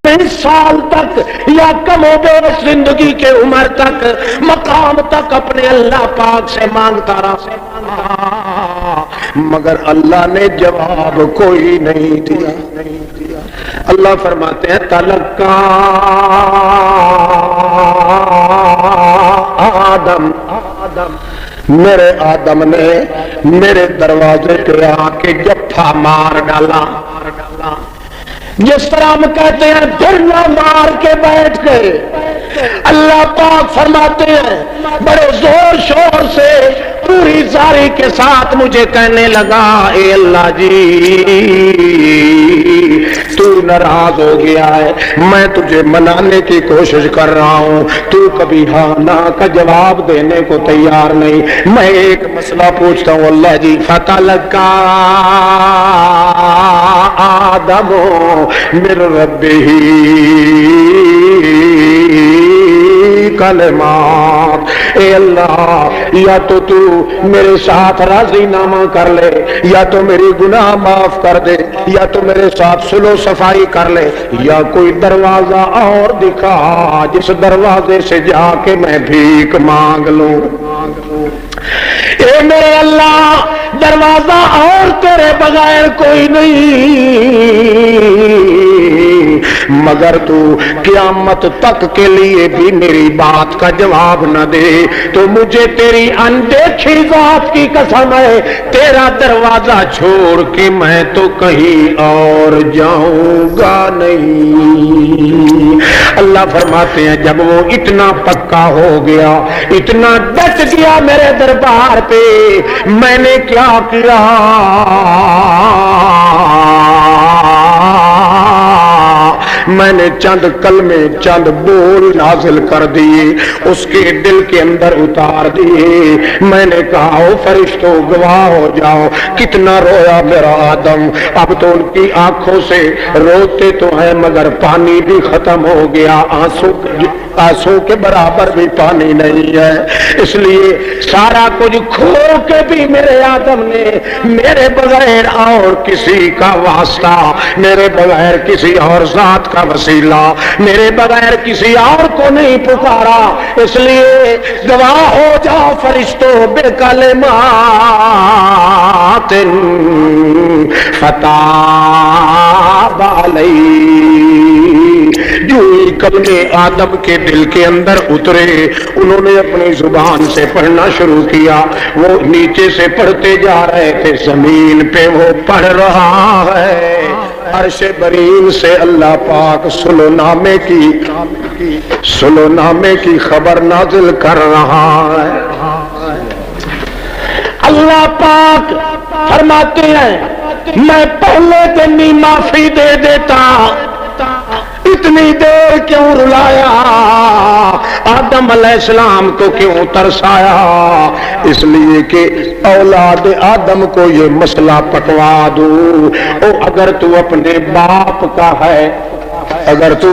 20 سال تک یا کم و بیش زندگی کے عمر تک مقام تک اپنے اللہ پاک سے مانگتا رہا، مگر اللہ نے جواب کوئی نہیں دیا۔ اللہ فرماتے ہیں تلقا آدم، میرے آدم نے میرے دروازے پہ آ کے جفا مار ڈالا، جس طرح ہم کہتے ہیں دھرنا مار کے بیٹھ گئے۔ اللہ پاک فرماتے ہیں بڑے زور شور سے پوری زاری کے ساتھ مجھے کہنے لگا اے اللہ جی تو ناراض ہو گیا ہے، میں تجھے منانے کی کوشش کر رہا ہوں، تو کبھی ہاں نہ کا جواب دینے کو تیار نہیں۔ میں ایک مسئلہ پوچھتا ہوں اللہ جی فتلقى آدم من ربه کلمات، اے اللہ یا تو میرے ساتھ راضی نامہ کر لے، یا تو میری گناہ معاف کر دے، یا تو میرے ساتھ صلح صفائی کر لے، یا کوئی دروازہ اور دکھا جس دروازے سے جا کے میں بھیک مانگ لوں۔ اے میرے اللہ دروازہ اور تیرے بغیر کوئی نہیں، مگر تو قیامت تک کے لیے بھی میری بات کا جواب نہ دے تو مجھے تیری اندیکھی ذات کی قسم ہے تیرا دروازہ چھوڑ کے میں تو کہیں اور جاؤں گا نہیں۔ اللہ فرماتے ہیں جب وہ اتنا پکا ہو گیا، اتنا ڈٹ گیا میرے دربار پہ، میں نے کیا کیا میں نے چند کلمے چند بول نازل کر دیے، اس کے دل کے اندر اتار دیے۔ میں نے کہا او فرشتوں گواہ ہو جاؤ کتنا رویا میرا آدم، اب تو ان کی آنکھوں سے روتے تو ہیں مگر پانی بھی ختم ہو گیا، آنسو کے برابر بھی پانی نہیں ہے، اس لیے سارا کچھ کھو کے بھی میرے آدم نے میرے بغیر اور کسی کا واسطہ، میرے بغیر کسی اور ذات کا وسیلہ میرے بغیر کسی اور کو نہیں پکارا، اس لیے گواہ ہو جاؤ فرشتوں بے کلمات فتاب علیہ۔ جو کلمے آدم کے دل کے اندر اترے انہوں نے اپنی زبان سے پڑھنا شروع کیا، وہ نیچے سے پڑھتے جا رہے تھے، زمین پہ وہ پڑھ رہا ہے، عرش برین سے اللہ پاک سلو نامے کی خبر نازل کر رہا ہے۔ اللہ پاک فرماتے ہیں میں پہلے دن ہی معافی دے دیتا، اتنی دیر کیوں رلایا، آدم علیہ السلام کو کیوں ترسایا؟ اس لیے کہ اولاد آدم کو یہ مسئلہ پکوا دوں، او اگر تو اپنے باپ کا ہے، اگر تو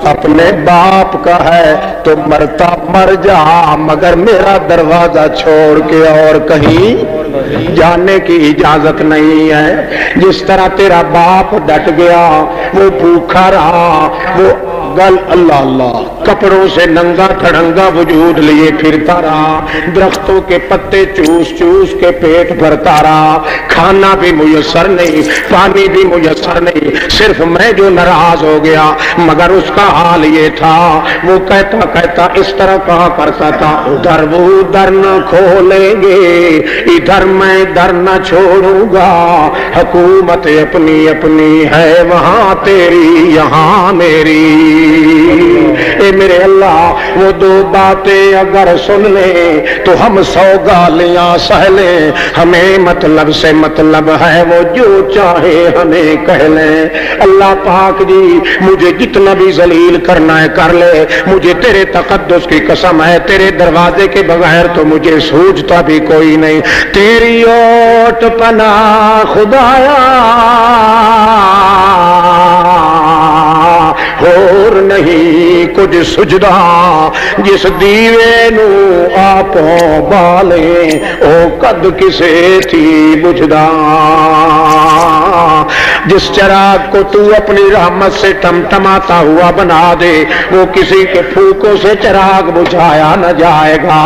اپنے باپ کا ہے تو مرتا مر جا، مگر میرا دروازہ چھوڑ کے اور کہیں جانے کی اجازت نہیں ہے۔ جس طرح تیرا باپ ڈٹ گیا، وہ بھوکا رہا، وہ گل اللہ اللہ کپڑوں سے ننگا تھڑنگا وجود لیے پھرتا رہا، درختوں کے پتے چوس چوس کے پیٹ بھرتا رہا، کھانا بھی میسر نہیں، پانی بھی میسر نہیں، صرف میں جو ناراض ہو گیا۔ مگر اس کا حال یہ تھا، وہ کہتا اس طرح کہا کرتا تھا، ادھر وہ در نہ کھولیں گے، ادھر میں در نہ چھوڑوں گا، حکومت اپنی اپنی ہے وہاں تیری یہاں میری۔ اے میرے اللہ وہ دو باتیں اگر سن لیں تو ہم 100 گالیاں سہ لیں، ہمیں مطلب سے مطلب ہے، وہ جو چاہے ہمیں کہہ لیں۔ اللہ پاک جی مجھے جتنا بھی ذلیل کرنا ہے کر لے، مجھے تیرے تقدس کی قسم ہے، تیرے دروازے کے بغیر تو مجھے سوچتا بھی کوئی نہیں، تیری اوٹ پناہ خدایا اور نہیں کچھ سجدہ، جس دیوے نو آپوں بالے او قد کسے تھی بجھدا، جس چراغ کو تو اپنی رحمت سے ٹمٹماتا ہوا بنا دے، وہ کسی کے پھوکوں سے چراغ بجھایا نہ جائے گا۔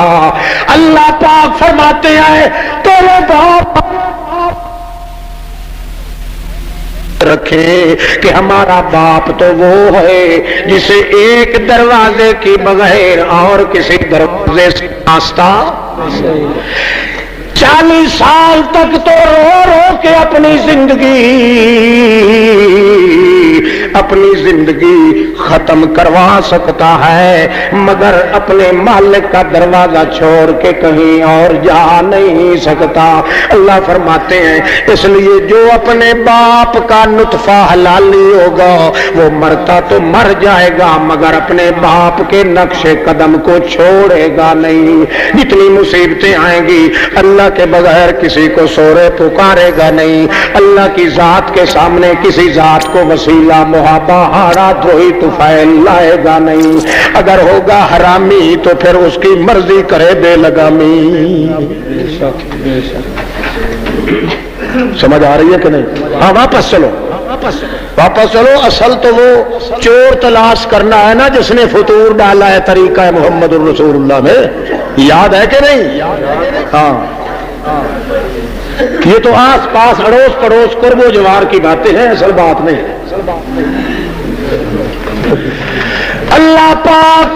اللہ پاک فرماتے ہیں تیرے باپ رکھیں کہ ہمارا باپ تو وہ ہے جسے ایک دروازے کی بغیر اور کسی دروازے سے راستہ 40 سال تک تو رو رو کے اپنی زندگی ختم کروا سکتا ہے، مگر اپنے مالک کا دروازہ چھوڑ کے کہیں اور جا نہیں سکتا۔ اللہ فرماتے ہیں اس لیے جو اپنے باپ کا نطفہ حلالی ہوگا وہ مرتا تو مر جائے گا، مگر اپنے باپ کے نقش قدم کو چھوڑے گا نہیں۔ جتنی مصیبتیں آئیں گی اللہ کے بغیر کسی کو سورے پکارے گا نہیں، اللہ کی ذات کے سامنے کسی ذات کو وسیلہ محابا ہارا دھوئی طفیل لائے گا نہیں، اگر ہوگا حرامی تو پھر اس کی مرضی کرے بے لگامی۔ سمجھ آ رہی ہے کہ نہیں؟ ہاں واپس چلو اصل تو وہ چور تلاش کرنا ہے نا جس نے فطور ڈالا ہے طریقہ محمد الرسول اللہ میں، یاد ہے کہ نہیں؟ ہاں یہ تو آس پاس اڑوس پڑوس قرب و جوار کی باتیں ہیں، اصل بات نہیں۔ اللہ پاک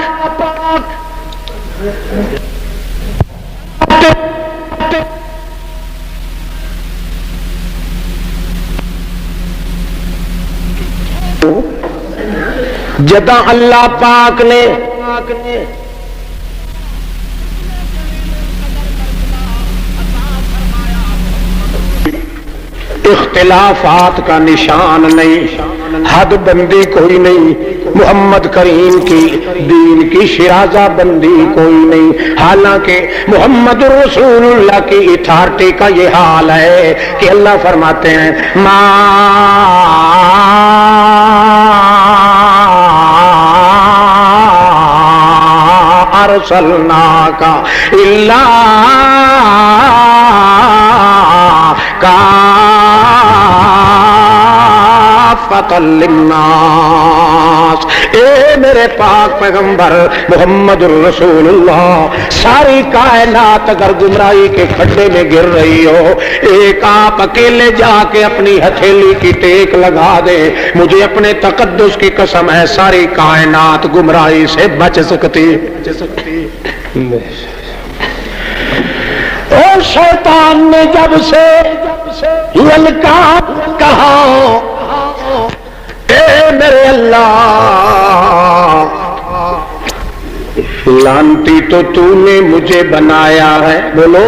جدا اللہ پاک نے اختلافات کا نشان نہیں، حد بندی کوئی نہیں، محمد کریم کی دین کی شرازہ بندی کوئی نہیں، حالانکہ محمد رسول اللہ کی اتھارٹی کا یہ حال ہے کہ اللہ فرماتے ہیں ما ارسلناک الا کافۃ للناس، اے میرے پاک پیغمبر محمد الرسول اللہ، ساری کائنات اگر گمراہی کے کھڈے میں گر رہی ہو، ایک آپ اکیلے جا کے اپنی ہتھیلی کی ٹیک لگا دے، مجھے اپنے تقدس کی قسم ہے ساری کائنات گمراہی سے بچ سکتی۔ اور شیطان نے جب سے للکا کہا، اے میرے اللہ لانتی تو تو نے مجھے بنایا ہے، بولو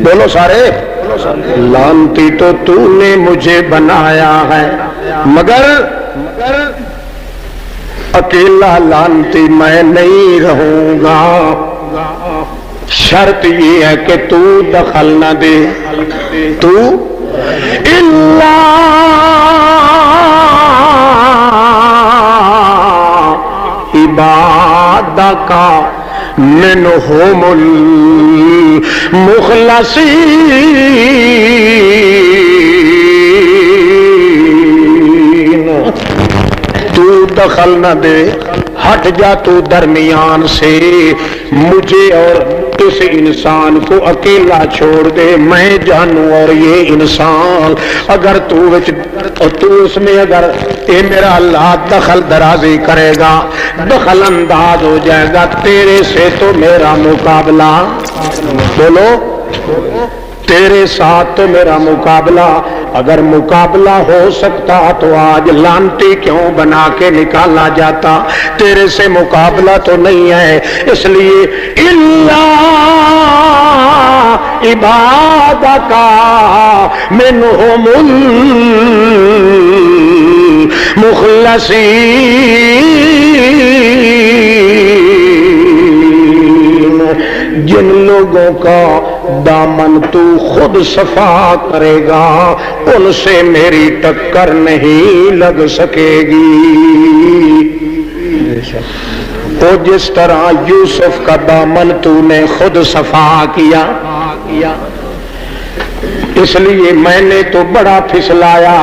بولو سارے، لانتی تو تو نے مجھے بنایا ہے، مگر اکیلا لانتی میں نہیں رہوں گا، شرط یہ ہے کہ تو دخل نہ دے، تو الا عبادک منہم المخلصین، تو دخل نہ دے، ہٹ جا تو درمیان سے، مجھے اور اس انسان کو اکیلا چھوڑ دے، میں جانوں اور یہ انسان اگر تو اس میں اگر اے میرا اللہ دخل درازی کرے گا، دخل انداز ہو جائے گا، تیرے سے تو میرا مقابلہ، بولو تیرے ساتھ تو میرا مقابلہ، اگر مقابلہ ہو سکتا تو آج لانتی کیوں بنا کے نکالا جاتا، تیرے سے مقابلہ تو نہیں ہے، اس لیے الا عبادک منہم المخلصین، جن لوگوں کا دامن تو خود صفا کرے گا ان سے میری ٹکر نہیں لگ سکے گی۔ تو جس طرح یوسف کا دامن تو نے خود صفا کیا، اس لیے میں نے تو بڑا پھسلایا،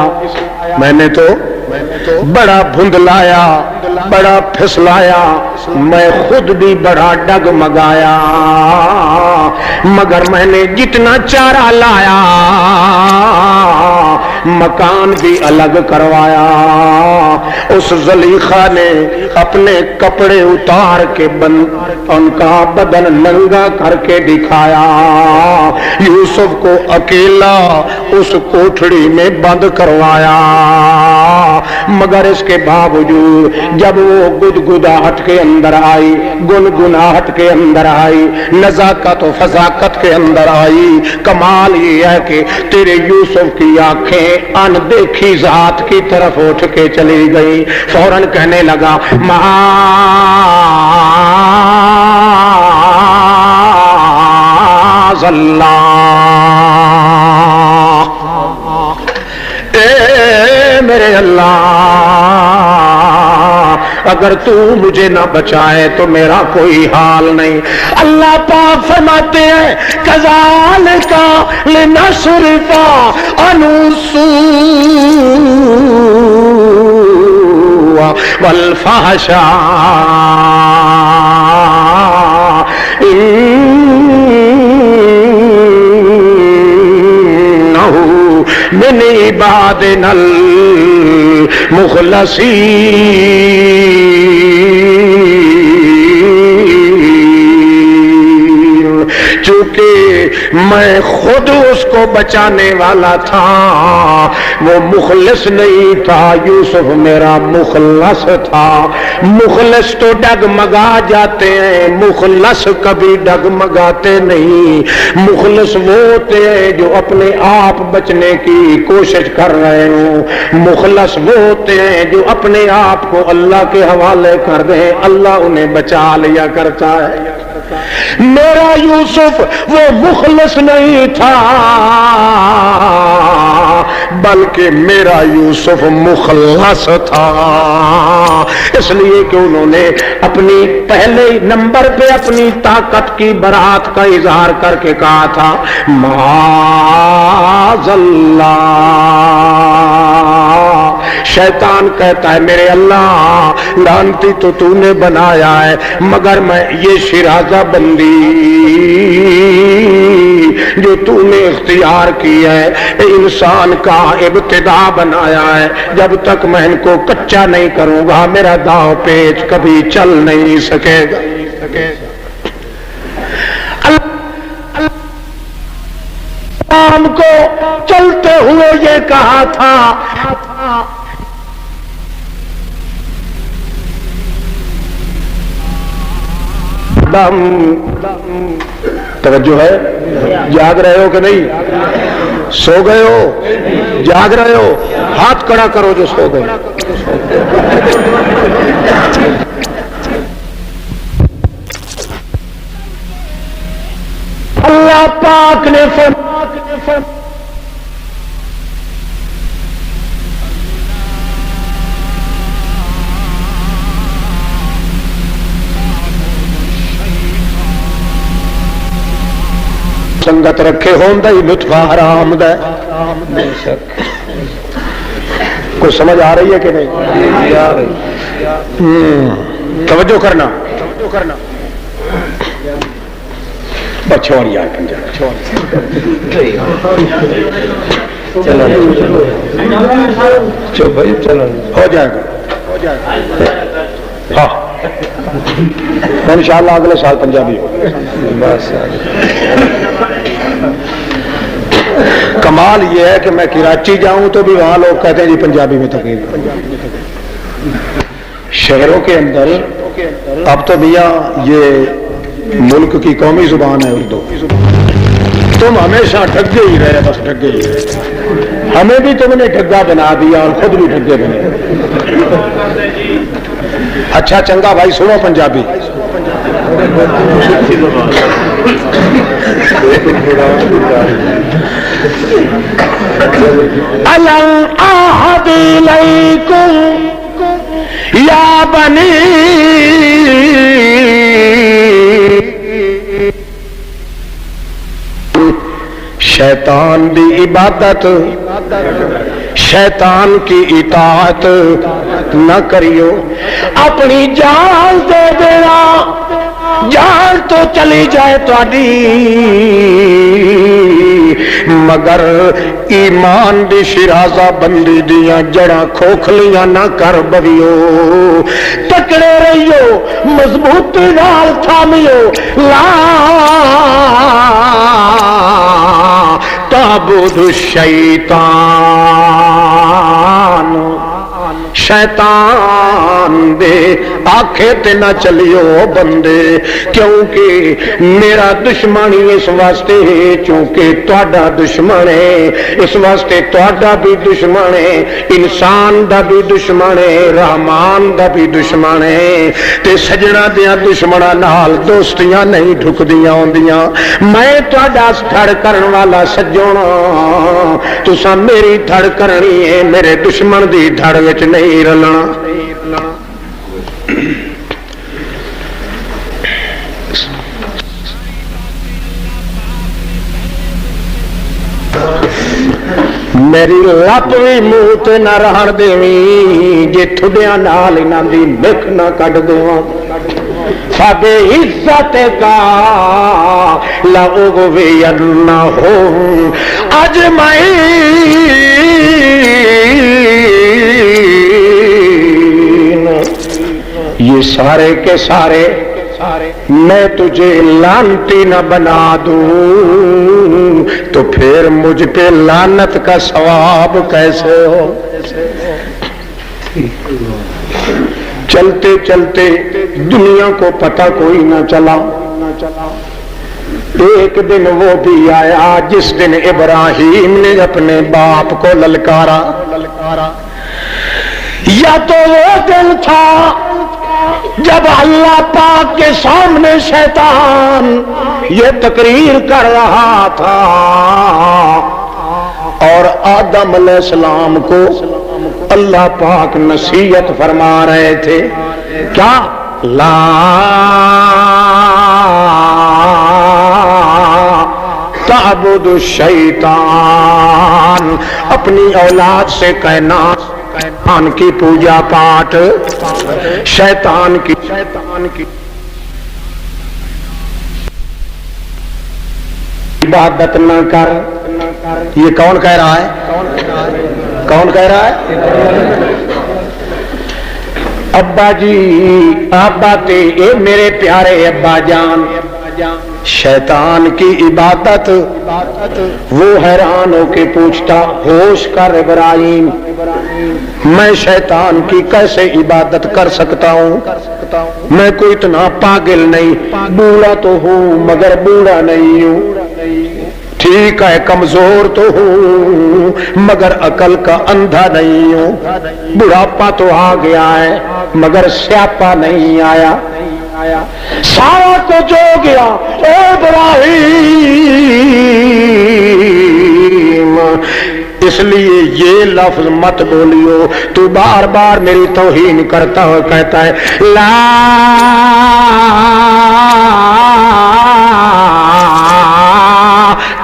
میں نے تو بڑا بھندلایا، بڑا پھسلایا، میں خود بھی بڑا ڈگمگایا، مگر میں نے جتنا چارہ لایا مکان بھی الگ کروایا۔ اس زلیخا نے اپنے کپڑے اتار کے ان کا بدن ننگا کر کے دکھایا، یوسف کو اکیلا اس کوٹھڑی میں بند کروایا، مگر اس کے باوجود جب وہ گدگداہٹ کے اندر آئی، گنگناہٹ کے اندر آئی، نزاکت و فزاکت کے اندر آئی، کمال یہ ہے کہ تیرے یوسف کی آنکھیں ان دیکھی ذات کی طرف اٹھ کے چلی گئی، فوراً کہنے لگا معاذ اللہ، اے میرے اللہ اگر تو مجھے نہ بچائے تو میرا کوئی حال نہیں۔ اللہ پاک فرماتے ہیں کذالک لنصرف عنہ السوء والفحشاء انہ من عبادنا المخلصین، چونکہ میں خود اس کو بچانے والا تھا، وہ مخلص نہیں تھا، یوسف میرا مخلص تھا۔ مخلص تو ڈگمگا جاتے ہیں، مخلص کبھی ڈگمگاتے نہیں۔ مخلص وہ ہوتے ہیں جو اپنے آپ بچنے کی کوشش کر رہے ہوں، مخلص وہ ہوتے ہیں جو اپنے آپ کو اللہ کے حوالے کر دیں، اللہ انہیں بچا لیا کرتا ہے۔ میرا یوسف وہ مخلص نہیں تھا بلکہ میرا یوسف مخلص تھا، اس لیے کہ انہوں نے اپنی پہلے نمبر پہ اپنی طاقت کی برات کا اظہار کر کے کہا تھا معاذ اللہ۔ شیطان کہتا ہے میرے اللہ لعنتی تو نے بنایا ہے، مگر میں یہ شیرازہ بندی جو تو نے اختیار کی ہے انسان کا ابتدا بنایا ہے، جب تک میں ان کو کچا نہیں کروں گا میرا داؤ پیچ کبھی چل نہیں سکے گا۔ ہم کو چلتے ہوئے یہ کہا تھا توجہ ہے؟ جاگ رہے ہو کہ نہیں؟ سو گئے ہو؟ جاگ رہے ہو؟ ہاتھ کھڑا کرو جو سو گئے۔ اللہ پاک نے سنگت رکھے ہوں ہی لطف حرام دا بے شک۔ کوئی سمجھ آ رہی ہے کہ نہیں؟ توجہ کرنا چھوڑیا ہو جائے گا ہاں انشاءاللہ اگلے سال پنجابی ہو۔ کمال یہ ہے کہ میں کراچی جاؤں تو بھی وہاں لوگ کہتے ہیں جی پنجابی میں تقریر۔ شہروں کے اندر اب تو میاں یہ ملک کی قومی زبان ہے اردو، تم ہمیشہ ڈھگے ہی رہے، بس ڈھگے ہی رہے، ہمیں بھی تم نے ڈھگا بنا دیا اور خود بھی ڈھگے بنے۔ اچھا چنگا بھائی سنو پنجابی۔ الم اعہد الیکم یا بنی شیطان دی عبادت شیطان کی اطاعت نہ کریو، اپنی جان دے دینا، جان تو چلی جائے تہاڈی مگر ایمان دی شرازہ بندی دیاں جڑاں کھوکھلیاں نہ کر بویو، تکڑے رہیو، مضبوطی نال تھامیو، لا تعبد الشیطان، شیطان دے آنکھیں تے نہ چلیو بندے، کیونکہ میرا دشمن اس واسطے ہے چونکہ تہاڈا دشمن ہے، اس واسطے تہاڈا بھی دشمن ہے، انسان دا بھی دشمن ہے، رحمان دا بھی دشمن ہے، تے سجنا دیاں دشمناں نال دوستیاں نہیں ڈھکدیاں ہوندیاں۔ میں تہاڈا دھڑ کرن والا سجونا، تساں میری دھڑ کرنی ہے، میرے دشمن دی دھڑ وچ نہیں رلنا۔ میری لپ بھی منہ تے نہ رہن دیویں، جے ٹھڈیاں نال انہاں دی مکھ نہ کڈ دیواں، فبے عزت کا لأغوینہم اجمعین۔ یہ سارے کے سارے میں تجھے لعنتی نہ بنا دوں تو پھر مجھ پہ لعنت کا ثواب کیسے ہو؟ چلتے چلتے دنیا کو پتہ کوئی نہ چلا، ایک دن وہ بھی آیا جس دن ابراہیم نے اپنے باپ کو للکارا، یا تو وہ دن تھا جب اللہ پاک کے سامنے شیطان یہ تقریر کر رہا تھا اور آدم علیہ السلام کو اللہ پاک نصیحت فرما رہے تھے کیا لا تعبد الشیطان، اپنی اولاد سے کہنا شیطان کی پوجا پاٹ، شیطان کی عبادت نہ کر۔ یہ کون کہہ رہا ہے؟ کون کہہ رہا ہے؟ ابا جی ابا تے اے میرے پیارے ابا جان، شیطان کی عبادت۔ وہ حیران ہو کے پوچھتا ہوش کر ابراہیم، میں شیطان کی کیسے عبادت کر سکتا ہوں؟ میں کوئی اتنا پاگل نہیں، بوڑھا تو ہوں مگر بوڑھا نہیں ہوں، ٹھیک ہے کمزور تو ہوں مگر عقل کا اندھا نہیں ہوں، بڑھاپا تو آ گیا ہے مگر سیاپا نہیں آیا، سارا کچھ ہو گیا۔ اے ابراہیم اس لیے یہ لفظ مت بولیو، تو بار بار میری توہین کرتا ہو کہتا ہے لا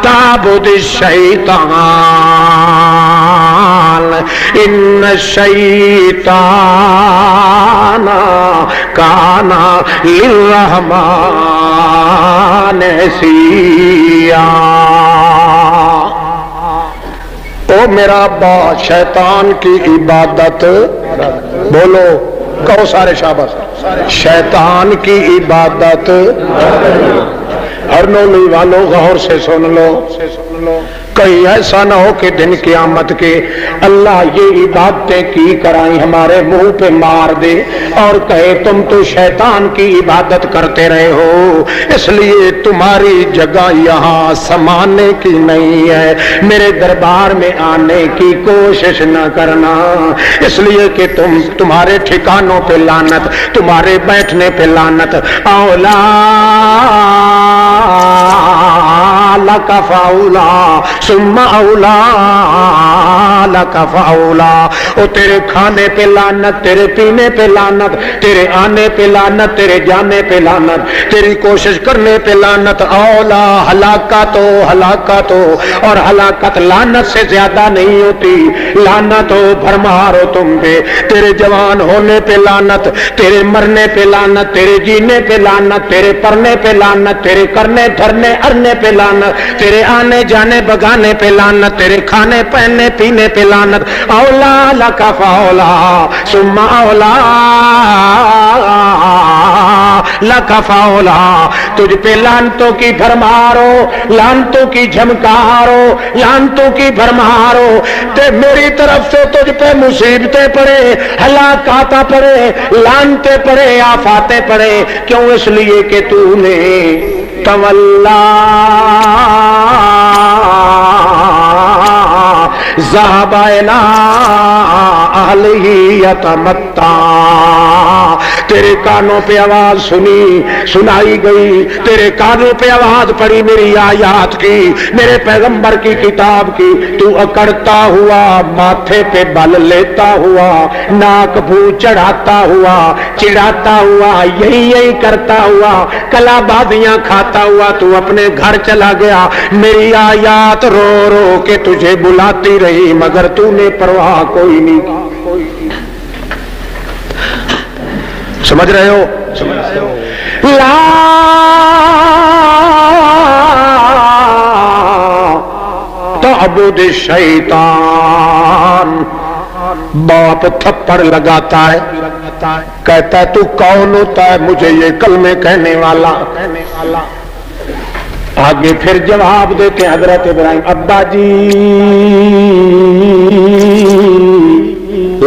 تعبد الشیطان ان الشیطان کان للرحمن عصیا۔ او میرا ابا شیطان کی عبادت، بولو کہو سارے شاباش، شیطان کی عبادت۔ ہر نولی والوں غور سے سن لو، کہیں ایسا نہ ہو کہ دن قیامت کے اللہ یہ عبادتیں کی کرائیں ہمارے منہ پہ مار دے اور کہے تم تو شیطان کی عبادت کرتے رہے ہو، اس لیے تمہاری جگہ یہاں سمانے کی نہیں ہے، میرے دربار میں آنے کی کوشش نہ کرنا، اس لیے کہ تمہارے ٹھکانوں پہ لعنت، تمہارے بیٹھنے پہ لعنت۔ اولا لک فاولا ثم اولا لک فاولا، او تیرے کھانے پہ لعنت، تیرے پینے پہ لعنت، تیرے آنے پہ لعنت، تیرے جانے پہ لعنت، تیری کوشش کرنے پہ لعنت۔ اولا ہلاکت ہو، ہلاکت ہو، اور ہلاکت لعنت سے زیادہ نہیں ہوتی، لعنت ہو بھرمار ہو تم پہ، تیرے جوان ہونے پہ لعنت، تیرے مرنے پہ لعنت، تیرے جینے پہ لعنت، تیرے پڑھنے پہ لعنت، تیرے کرنے دھرنے ارنے پہ لعنت، تیرے آنے جانے بگانے پہ لعنت، تیرے کھانے پہننے پینے پہ لعنت۔ اولا لک فاولا ثم اولا لک فاولا، تجھ پہ لعنتوں کی بھرمار ہو، لعنتوں کی جھمکار ہو، لعنتوں کی بھرمار ہو، تے میری طرف سے تجھ پہ مصیبتیں پڑے، ہلاکات پڑے، لعنتیں پڑے، آفاتیں پڑے، کیوں؟ اس لیے کہ تو نے تولا ذهب الى اهله يتمتع، تیرے کانوں پہ آواز سنائی گئی، تیرے کانوں پہ آواز پڑی میری آیات کی، میرے پیغمبر کی کتاب کی، تو اکڑتا ہوا، ماتھے پہ بل لیتا ہوا، ناک بھو چڑھاتا ہوا، چڑھاتا ہوا، یہی کرتا ہوا، کلا بازیاں کھاتا ہوا تو اپنے گھر چلا گیا، میری آیات رو رو کے تجھے بلاتی رہی مگر تو نے پرواہ کوئی نہیں کی۔ سمجھ رہے ہو؟ لا تعبد الشیطان، باپ تھپڑ لگاتا ہے، کہتا ہے تو کون ہوتا ہے مجھے یہ کلمے کہنے والا؟ آگے پھر جواب دیتے ہیں حضرت ابراہیم، ابا جی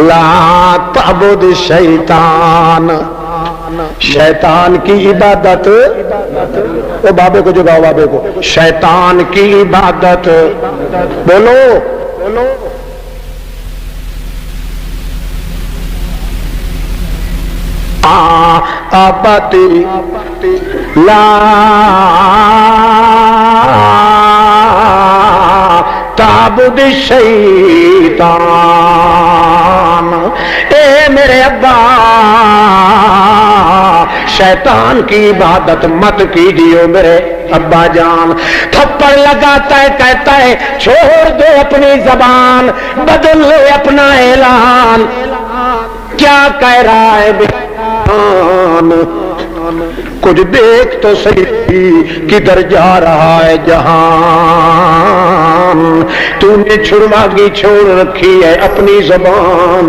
لا تعبد الشیطان، شیطان کی عبادت، وہ بابے کو جگاؤ، بابے کو، شیطان کی عبادت، بولو آباتی لا تعبد الشیطان، اے میرے ابا شیطان کی عبادت مت کیجیے میرے ابا جان۔ تھپڑ لگاتا ہے کہتا ہے چھوڑ دو اپنی زبان، بدل لو اپنا اعلان، کیا کہہ رہا ہے بیان، کچھ دیکھ تو صحیح کدھر جا رہا ہے جہان، تو نے چھڑواگی چھوڑ رکھی ہے اپنی زبان،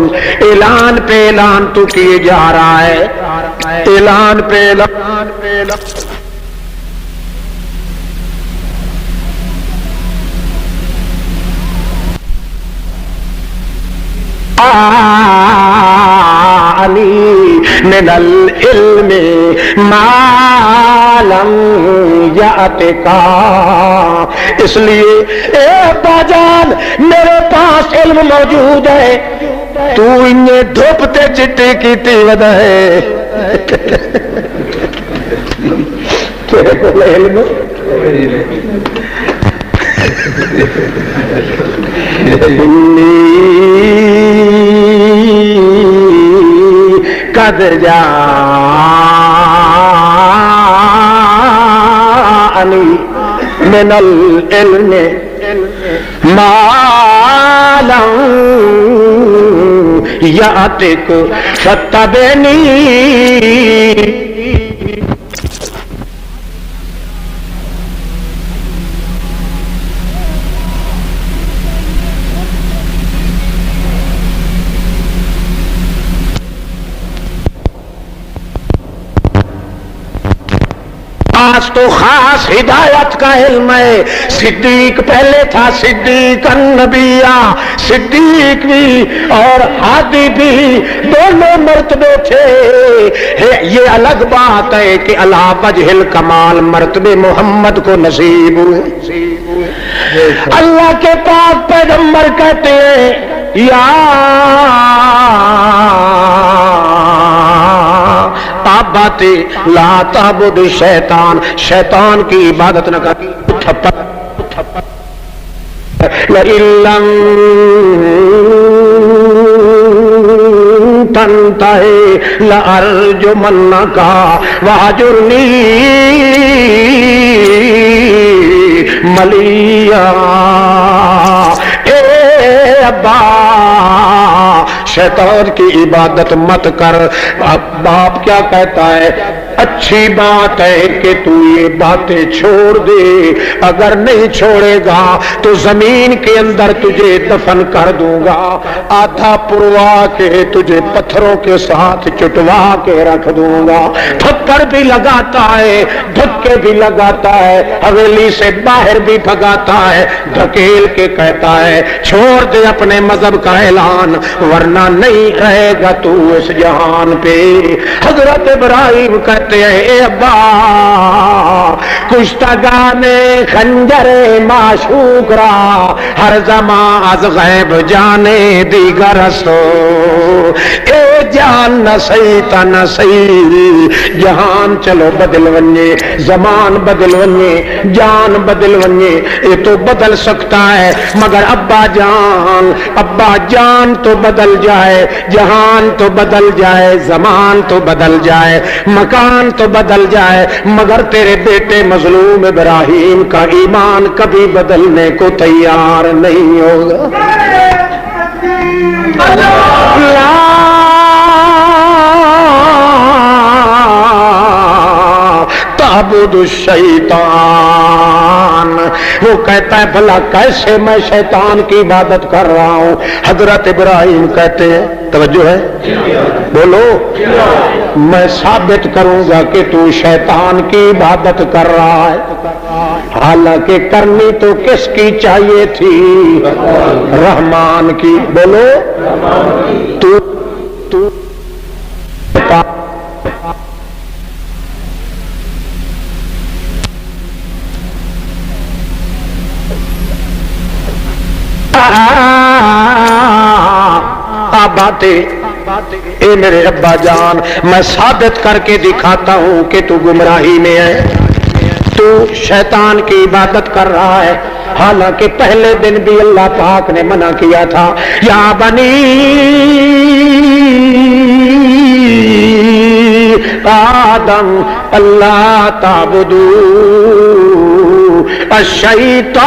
اعلان پہ اعلان تو کیے جا رہا ہے، اعلان پہ اعلان پہ اعلان۔ من العلم ما لم یأتک، اس لیے اے ابا جان میرے پاس علم موجود ہے، تو انہیں دھوپتے چٹی کی تیود ہے، تیرے کو علم قد جاءنی من العلم ما لم یأتک فاتبعنی۔ تو خاص ہدایت کا علم ہے، صدیق پہلے تھا، صدیق النبیہ، صدیق بھی اور ہادی بھی دونوں مرتبے تھے، یہ الگ بات ہے کہ علی وجہ الکمال مرتبے محمد کو نصیب ہوئے۔ اللہ کے پاک پیغمبر کہتے ہیں یا آباتی لا تعبد الشیطان، شیطان کی عبادت نہ کر، لئن لم تنتہِ لأرجمنک واہجرنی ملیا۔ اے ابا شیطان کی عبادت مت کر۔ باپ کیا کہتا ہے؟ اچھی بات ہے کہ تو یہ باتیں چھوڑ دے، اگر نہیں چھوڑے گا تو زمین کے اندر تجھے دفن کر دوں گا، آدھا پروا کے تجھے پتھروں کے ساتھ چٹوا کے رکھ دوں گا۔ تھپڑ بھی لگاتا ہے، دھکے بھی لگاتا ہے، حویلی سے باہر بھی بھگاتا ہے، دھکیل کے کہتا ہے چھوڑ دے اپنے مذہب کا اعلان ورنہ نہیں رہے گا تو اس جہان پہ۔ حضرت ابراہیم کہتے ہیں اے ابا کشتگان خنجر معشوق را ہر زمان از غیب جانے دیگر استو، اے جان نسی تنسی، جہان چلو بدل ونجے، زمان بدل ونجے، جان بدل ونجے، یہ تو بدل سکتا ہے مگر ابا جان تو بدل جائے، جہان تو بدل جائے، زمان تو بدل جائے، مکان تو بدل جائے، مگر تیرے بیٹے مظلوم ابراہیم کا ایمان کبھی بدلنے کو تیار نہیں ہوگا۔ تعبد الشیطان، وہ کہتا ہے بھلا کیسے میں شیطان کی عبادت کر رہا ہوں؟ حضرت ابراہیم کہتے ہیں، توجہ ہے بولو، میں ثابت کروں گا کہ تو شیطان کی عبادت کر رہا ہے، حالانکہ کرنی تو کس کی چاہیے تھی؟ رحمان کی، بولو تو اے میرے ابا جان میں ثابت کر کے دکھاتا ہوں کہ تو گمراہی میں ہے، تو شیطان کی عبادت کر رہا ہے، حالانکہ پہلے دن بھی اللہ پاک نے منع کیا تھا، یا بنی آدم اللہ تعبدوا الشیطان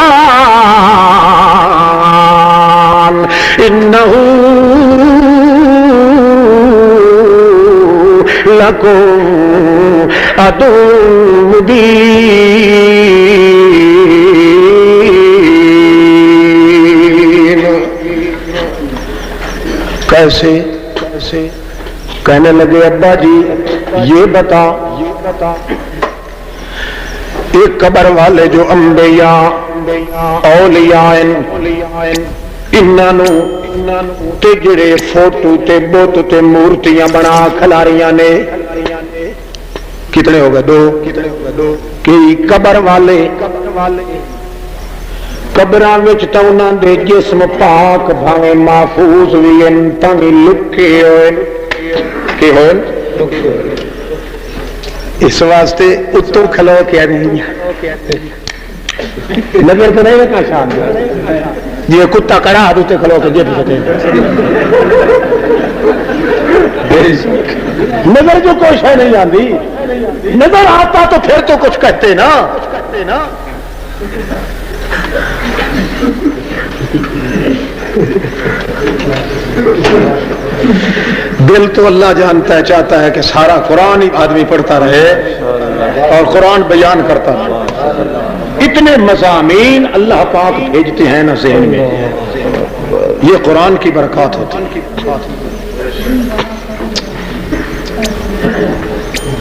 انہ لکم عدو مبین۔ کیسے کہنے لگے ابا جی یہ بتا ایک قبر والے جو انبیاء اولیاء انہاں تے جڑے فوٹو تے بت تے مورتیاں بنا کھلاریاں نے، کتنے ہو گئے؟ دو کہ قبر والے قبراں وچ تے انہاں دے جسم پاک بھاویں محفوظ وی ہیں تاں وی لکے ہوئے کہ ہوئے، اس واسطے اتوں کھلو کے نہیں نظر تو نہیں رکھنا شام جی کتا کڑا اتنے کھلو کے جیب سکتے نظر جو کوئی شے نہیں آتی، نظر آتا تو پھر تو کچھ کہتے نا۔ دل تو اللہ جانتا ہے، چاہتا ہے کہ سارا قرآن ہی آدمی پڑھتا رہے اور قرآن بیان کرتا رہے۔ اتنے مضامین اللہ پاک بھیجتے ہیں نا ذہن میں، یہ قرآن کی برکات ہوتی۔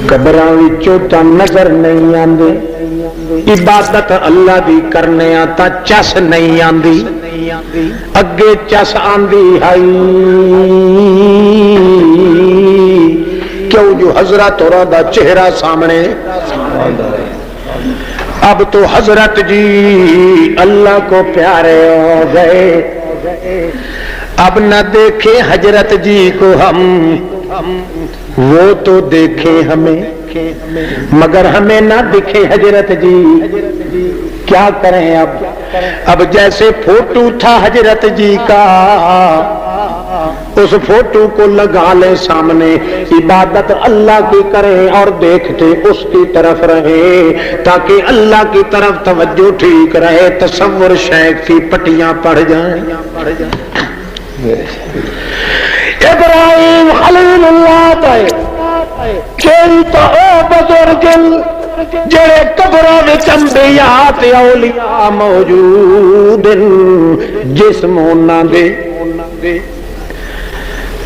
قبراں وچوں تے نظر نہیں آندے، عبادت اللہ دی کرنے تا چس نہیں آندی، اگے چس آندی ہائی کیوں جو حضرت اور دا چہرہ سامنے۔ اب تو حضرت جی اللہ کو پیارے ہو گئے، اب نہ دیکھے حضرت جی کو ہم، وہ تو دیکھے ہمیں مگر ہمیں نہ دکھے حضرت جی، کیا کریں اب جیسے فوٹو تھا حضرت جی کا اس فوٹو کو لگا لے سامنے، عبادت اللہ کی کریں اور دیکھتے اس کی طرف رہے تاکہ اللہ کی طرف توجہ ٹھیک رہے، تصور شیخ کی پٹیاں پڑ جائیں۔ ابراہیم خلیل اللہ تے کئی تو او بزرگ جڑے قبراں وچ انبیاء تے اولیاء موجود جسم انہاں دے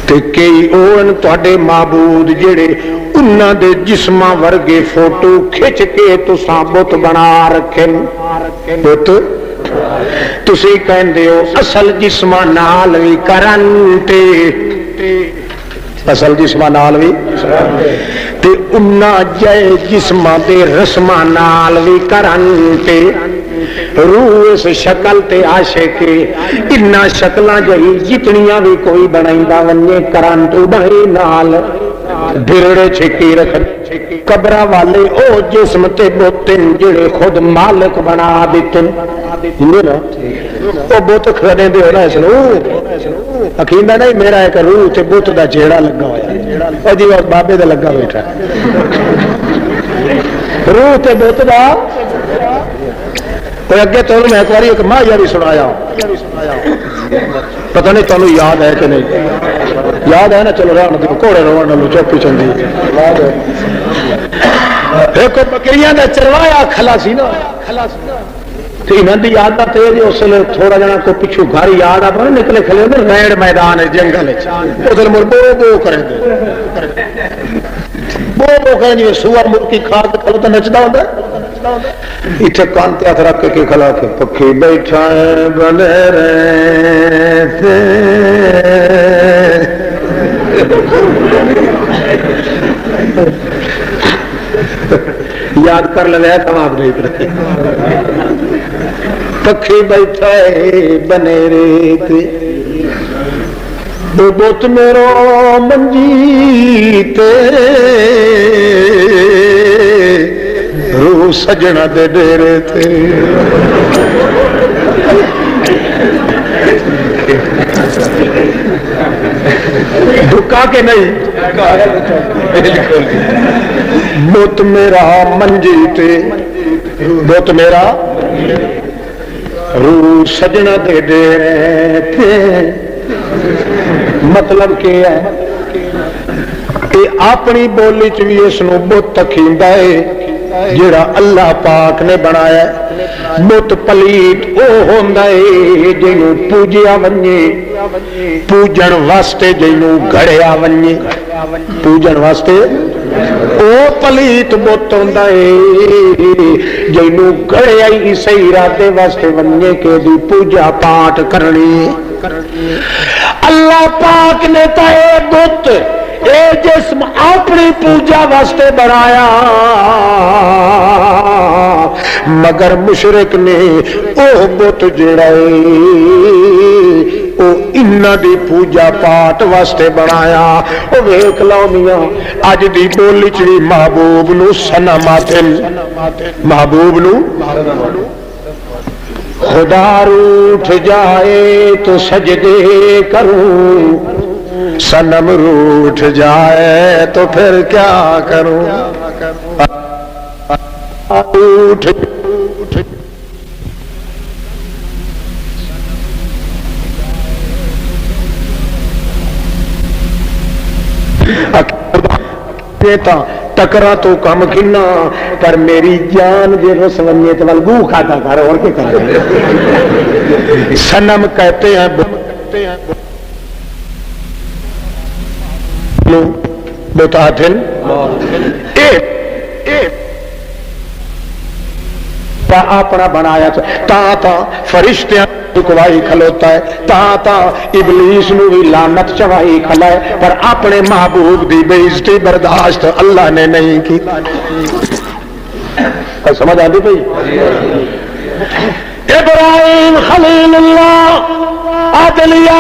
تے کئی اون تواڈے معبود جڑے انہاں دے جسماں ورگے فوٹو کھچ کے تساں بت بنا رکھے، بت تسی کہندے ہو اصل جسماں نال وی کرن تے، اصل جسماں نال وی تے انہاں جے جسماں دے رسماں نال وی کرن تے، روح اس شکل تے عاشق انہاں شکلاں جہی جتنیاں بھی کوئی بنائندا ونجے کرن تو بہی نال بھرڑے چھکی رکھ قبرہ والے او جسم تے بوتن جڑے خود مالک بنا دیتن او بوت کھڑے دے ہونا اس نو حکیم نہیں میرا ایک روح تے بوت دا جیڑا لگا ہویا او جی بابے دا لگا بیٹھا روح تے بوت دا کوئی اگے تو میں ایک باری ایک ماں یاری سنایا پتہ نہیں تمہیں یاد ہے کہ نہیں یاد ہے نا، چلو رہن دو گھوڑے روان نالو چوپی چندی ایک بکریاں نے چروایا کھلا سی نا انہوں دی یاد نہ تیز اس لیے تھوڑا جنا کو پچھو گھر یاد آپ نکلے کھلے ہوتے ریڑ میدان جنگل اس لیے مڑ بو بو کریں بو کریں جی سور مرکی کھا کے کھلو تو نچتا ہوتا اتنے کان تے ہاتھ رکھ کے کھلا کے پکھی بیٹھا ہے بنے رہتے یاد کر لے کم آپ نہیں کرتے پکھی بیٹھا ہے بنے رہتے بت میرو منجی تے روح سجنا دے ڈیرے تے دکا کے نہیں بت میرا منجی تے بت میرا روح سجنا دے ڈیرے تے مطلب کیا ہے کہ اپنی بولی چ بھی اس نو بت تکھیندا ہے جڑا اللہ پاک نے بنایا ہے بت پلیت او ہوندا ہے جنوں پوجیا ونجے پوجن واسطے جنوں گھڑیا ونجے پوجن واسطے او پلیت بت ہوندا ہے جنوں گھڑیا ہی صحیح ارادے واسطے ونجے کہ دی پوجا پاٹ کرنی اللہ پاک نے تا اے بت اے جسم اپنی پوجا واسطے بنایا مگر مشرک نے او بت جڑا او انہاں دی پوجا پاٹ واسطے بنایا او ویکھ لو میاں اج دی بولی چ محبوب نو صنم آکھن محبوب نو خدا روٹھ جائے تو سجدے کروں صنم روٹھ جائے تو پھر کیا کروں ٹکرا تو کم کھنا پر میری جان جے رس ونجے تو ول گو کھاتا کر اور کے کر صنم کہتے ہیں بتاتن اپنا بنایا تا فرشتیاں کوائی کھلوتا ہے تا ابلیس نو بھی لعنت چوائی کھلا ہے پر اپنے محبوب دی بے عزتی برداشت اللہ نے نہیں کی سمجھ آتی بھائی ابراہیم خلیل اللہ عدلیہ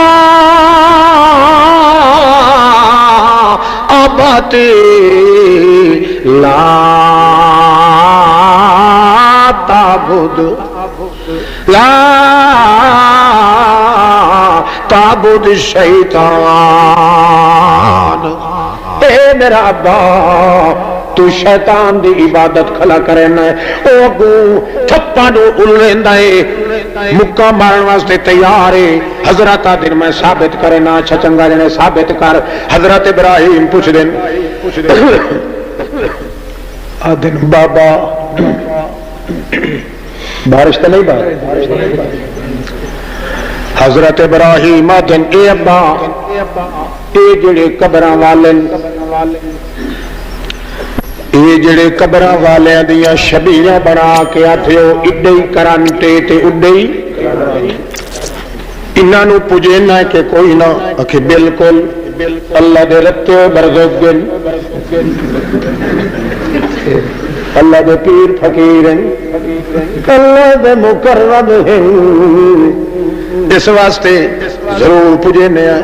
آباتی لا تعبد الشیطان اے میرا ابا تو شیطان دی عبادت کھلا کرنا ہے او اگو تھپا نو الریندا ہے مکہ مارن واسطے تیار ہے حضرت دن میں ثابت کرنا اچھا چنگا جنے ثابت کر حضرت ابراہیم پوچھ دین آدن بابا بارش تو نہیں بات حضرت ابراہیم آدن اے ابا اے جڑے قبراں والے یہ جڑے قبراں والیاں دیاں شبیہاں بنا کے آتھے ہو اڈے ہی کرانٹے تے اڈے ہی انہاں نو پوجینا ہے کہ کوئی نہ کہ بالکل اللہ دے رتے ہو برزوگن اللہ دے پیر فقیر ہیں اللہ دے مقرب ہیں اس واسطے ضرور پوجینے ہیں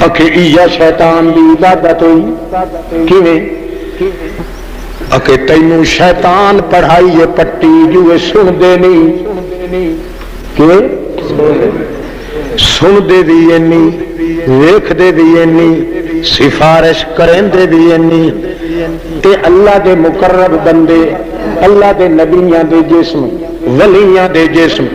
اکھے ایا شیطان دی عبادت ہوئی کیویں اکھے تینوں شیطان پڑھائی ہے پٹی جو سن دے نہیں کیویں سن دے دی نہیں ویکھ دے دی نہیں سفارش کریں دے دی نہیں تے اللہ دے مقرب بندے اللہ دے نبیاں دے جسم ولیاں دے جسم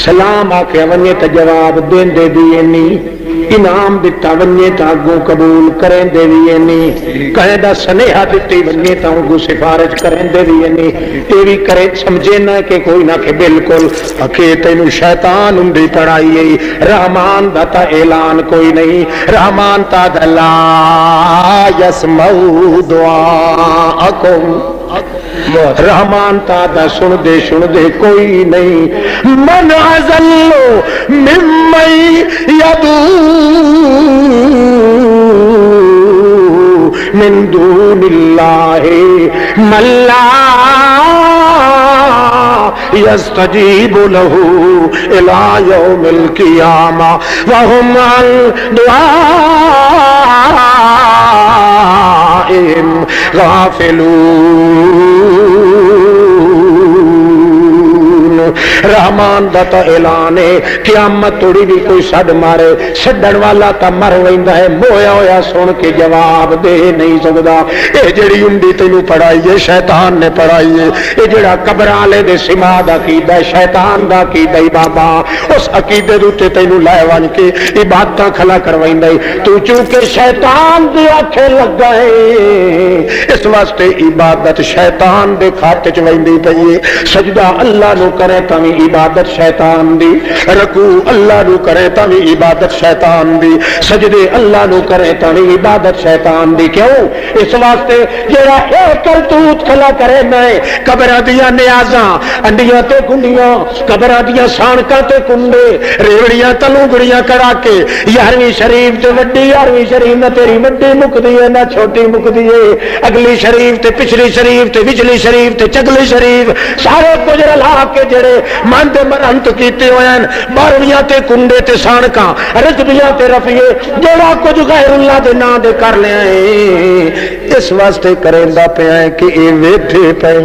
سلام آکھے ونجے تے جواب دین دے دی نہیں انعام دتا ونجے تا اگوں قبول کریں دے دی نہیں کہیں دا سنیہا دتی ونجے تا اگوں سفارش کریں دے دی نہیں تے بھی کرے سمجھے نہ کہ کوئی نہ کہ بالکل اکھے تینوں شیطان اندی پڑھائی ہے رحمان دا تا اعلان کوئی نہیں رحمان تا دا لا یسمعو دعاءکم رحمان تا دا سن دے کوئی نہیں من ازلو ممن یدو من دون اللہ من لا يستجيب له إلى يوم القيامة وهم عن دعائهم غافلون۔ رحمان دا تا اعلان ہے قیامت توڑی بھی کوئی سڈ مارے چھڈن والا تا مر ویندا ہے، مویا ہویا سن کے جواب دے نہیں سکدا۔ اے جڑی انڈی تینوں پڑھائی ہے شیطان نے پڑھائی ہے، اے جڑا قبر والے دے سما دا عقیدہ ہے شیطان دا عقیدہ ہی بابا، اس عقیدے دے تے تینوں لے ون کے عبادتاں کھلا کرویندا ہے، تو چونکہ شیطان دی آنکھیں لگا ہے اس واسطے عبادت شیطان دے کھاتے چ ویندی پئی ہے۔ سجدہ اللہ نو کرے تاں وی عبادت شیطان دی، رکوع اللہ نو کرے تاں وی عبادت شیطان دی، سجدے اللہ نو کرے تاں وی عبادت شیطان دی۔ کیوں؟ اس واسطے جڑا اے کرتوت کھلا کرے میں قبراں دیاں نیازاں انڈیاں تے کنڈیاں، قبراں دیاں سانکاں تے کنڈے، ریوڑیاں تلوگڑیاں کرا کے 11ویں شریف تے وڈی 11ویں شریف نہ تیری وڈی مکدی ہے نہ چھوٹی مکدی ہے، اگلی شریف تے پچھلی شریف تے وچلی شریف تے چگلی شریف سارے کچھ رلا کے جڑے من دے مرنت کیتے ہوئے ہیں، 12ویں تے کنڈے تے سانکاں رجبیاں تے رفیے جڑا کچھ غیر اللہ دے نام دے کر لیا ہے، اس واسطے کریندا پیا ہے کہ اے ویٹھے پے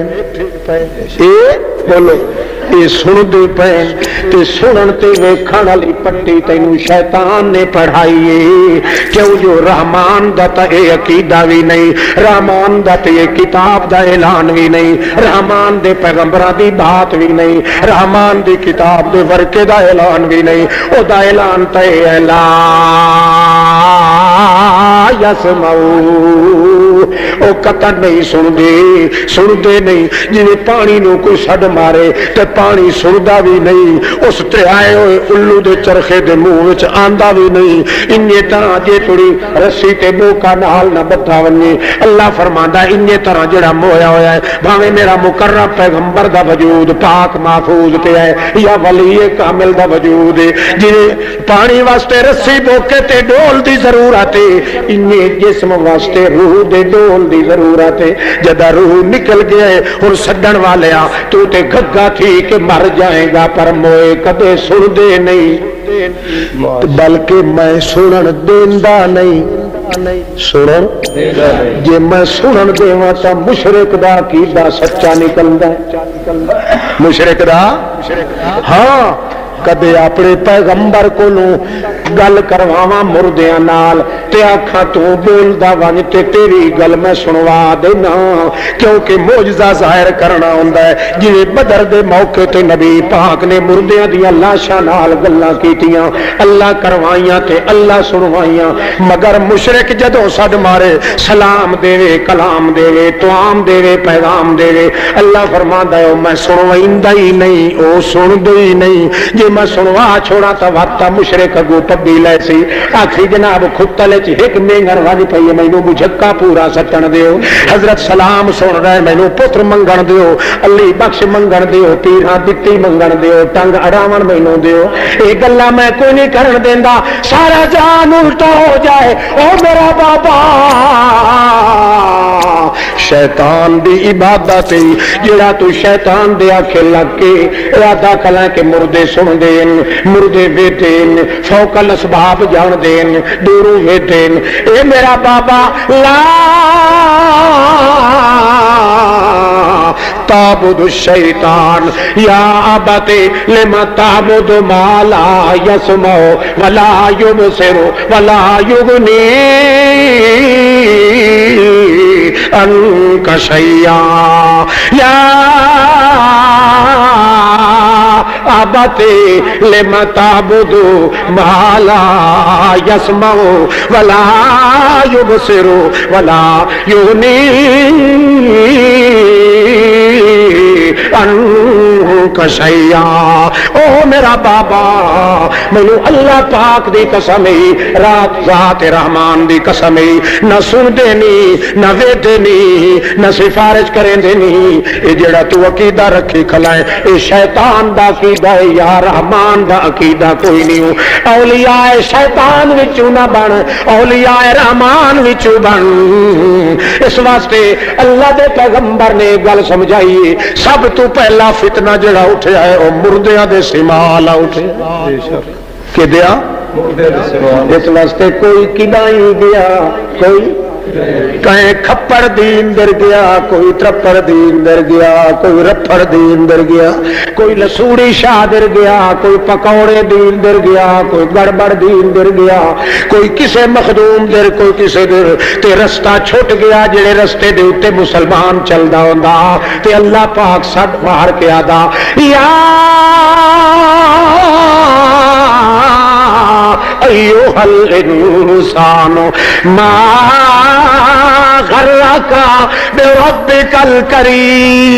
اے بولو اے سن دے پے تے سنن تے ویکھن والی پٹی تینوں شیطان نے پڑھائی ہے۔ کیوں جو رحمان دا تے اے عقیدہ وی نہیں، رحمان دا تے اے کتاب دا اعلان وی نہیں، رحمان دے پیغمبراں دی بات وی نہیں، رحمان دی کتاب دے ورکے دا اعلان وی نہیں، او دا اعلان تے لا یسمعو او قطع نہیں سن دے نہیں، جی پانی نو کوئی سڈ مارے تے پانی سندا بھی نہیں، اس تے آئے ہوئے الو دے چرخے دے منہ وچ آندا بھی نہیں، انہی طرح جے تھوڑی رسی تے موکا نال نہ بدھا ونجے، اللہ فرماندا انہی طرح جڑا مویا ہویا ہے بھاویں میرا مقرب پیغمبر دا وجود پاک محفوظ پہ ہے یا ولی کامل دا وجود ہے، جی پانی واسطے رسی بوکے تے ڈول دی ضرورت ہے، انہی جسم واسطے روح دے ڈول دی ضرورت ہے۔ جدا روح نکل گیا ہے اور سڈن والیا تو تے گھگا تھی کہ مر جائے گا، پر موئے کدے سن دے نہیں بلکہ میں سنن دیندا نہیں، سنن جے میں سنن دیواں تا مشرک دا عقیدہ سچا نکلدا ہے، مشرک دا ہاں کدے اپنے پیغمبر کو گل کرواواں مردیاں نال تے آکھاں تو بولدا ون تے تیری گل میں سنوا دینا، کیونکہ معجزہ ظاہر کرنا ہوندا ہے۔ جویں بدر دے موقع تے نبی پاک نے مردیاں دیاں لاشاں نال گلاں کیتیاں، اللہ کروائیاں تے اللہ سنوائیاں، مگر مشرک جدوں سڈ مارے سلام دے کلام دے توام دے پیغام دے، اللہ فرماندا ہے میں سنوائندا ہی نہیں، او سن دے ہی نہیں، جے میں سنوا چھوڑا تا وقت مشرک اگو پبی لے سی آخری جناب کھتلے چ ایک مینگر والی پئی مینوں مجھکا پورا سٹن دیو، حضرت سلام سن رہے مینوں پتر منگن دیو، علی بخش منگن دیو، پیراں دتی منگن دیو، ٹنگ اڑاون مینوں دیو، اے گلاں میں کوئی نہیں کرن دیندا، سارا جان الٹا ہو جائے او میرا بابا۔ شیطان دی عبادت جڑا تو شیطان دے آکھے لگ کے ارادہ کلا کہ مردے سن دین، مردے ویٹین، فوق الاسباب جان دین، دوروں ویٹین، اے میرا بابا لا تعبد الشیطان یا ابت لما تعبد ما لا يسمع ولا يبصر ولا يغني عنك شيئا یا ابت لما تعبد ما لا يسمع ولا يبصر ولا يغني عنك شيئا۔ او میرا بابا مینوں اللہ پاک دی قسم رات ذات رحمان دی قسم نہ سن دینی نہ ویدنی نہ سفارش کریں دینی، اے جڑا تو عقیدہ رکھی کھلائے اے شیطان دا عقیدہ ہے یا رحمان دا عقیدہ کوئی نہیں ہو۔ اولیاء شیطان وچوں نہ بن، اولیاء رحمان وچوں بن، اس واسطے اللہ دے پیغمبر نے گل سمجھائی سب تو پہلا فتنہ جڑا اٹھیا ہے وہ مردیاں دے سمال اٹھیا کہ دیا اس واسطے کوئی کدائی گیا کوئی کہیں کھپڑ دین در گیا کوئی ترپڑ دین در گیا کوئی رپڑ دین در گیا کوئی لسوڑی شاہ در گیا کوئی پکوڑے دین در گیا کوئی گڑبڑ دین در گیا کوئی کسے مخدوم در کوئی کسے در تے رستہ چھوٹ گیا جڑے رستے دے اتے مسلمان چلدا ہوندا تے اللہ پاک سٹ مار کے آدا یا ایوہ الانسان ما غرک بربک الکریم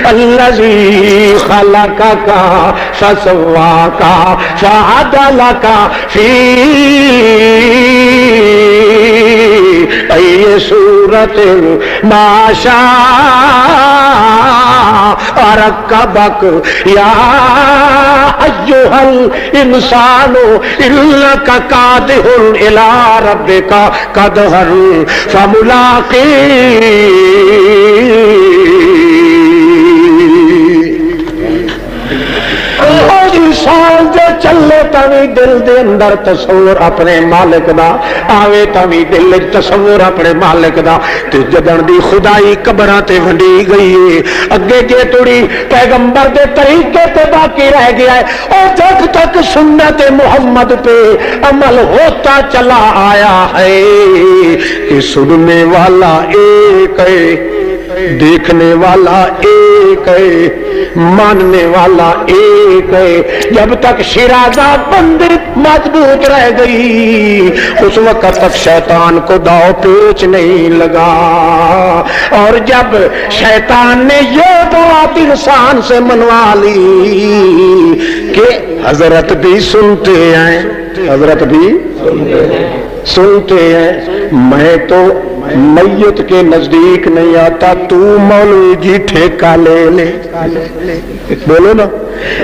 الذی خلقک فسواک فعدلک فی ای صورت ما شاء رکبک یا ایھا الانسان انک کادح الی ربک کدحا فملاقیہ انسان جو چلے تاوی دل دے اندر تصور اپنے مالک دا آوے تاوی دل تصور اپنے مالک دا تے جدن دی خدائی قبراں تے ونڈی گئی ہے اگے جے توڑی پیغمبر دے طریقے تے باقی رہ گیا ہے اور جب تک سنت محمد پہ عمل ہوتا چلا آیا ہے کہ سننے والا ایک ہے دیکھنے والا ایک ہے ماننے والا ایک ہے جب تک شیرازہ بندی مضبوط رہ گئی اس وقت تک شیطان کو داؤ پیچ نہیں لگا اور جب شیطان نے یہ بات انسان سے منوا لی کہ حضرت بھی سنتے ہیں حضرت بھی سنتے ہیں میں تو میت کے نزدیک نہیں آتا تو مولوی جی ٹھیکہ لے لے بولو نا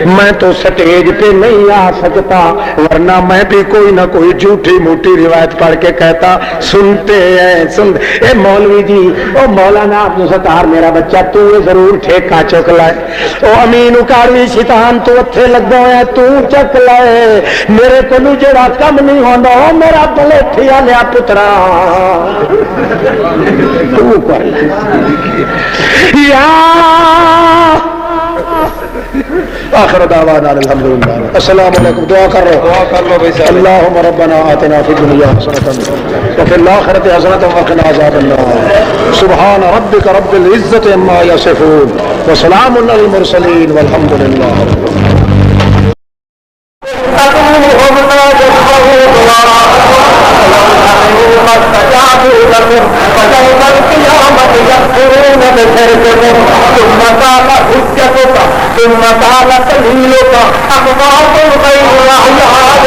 میں تو سٹیج پہ نہیں آ سکتا ورنہ میں بھی کوئی نہ کوئی جھوٹی موٹی روایت پڑھ کے کہتا سنتے ہیں سنتے اے مولوی جی او مولانا عبد الستار میرا بچہ تو ضرور ٹھیکہ چک لائے او امین اکاروی شیطان تو اتھے لگا ہے تو چک لائے میرے کو نو جڑا کم نہیں ہوندا او میرا بلیٹھیا لیا پترا تو کر یا آخر دعوانا الحمدللہ السلام علیکم دعا کر رہو اللہم ربنا آتنا فی الدنیا حسنۃ وفی الآخرۃ حسنۃ وقنا عذاب النار سبحان ربک رب العزۃ عما یصفون وسلام علی المرسلین والحمدللہ رب ثم قال سبيلك أقوات غير أعياد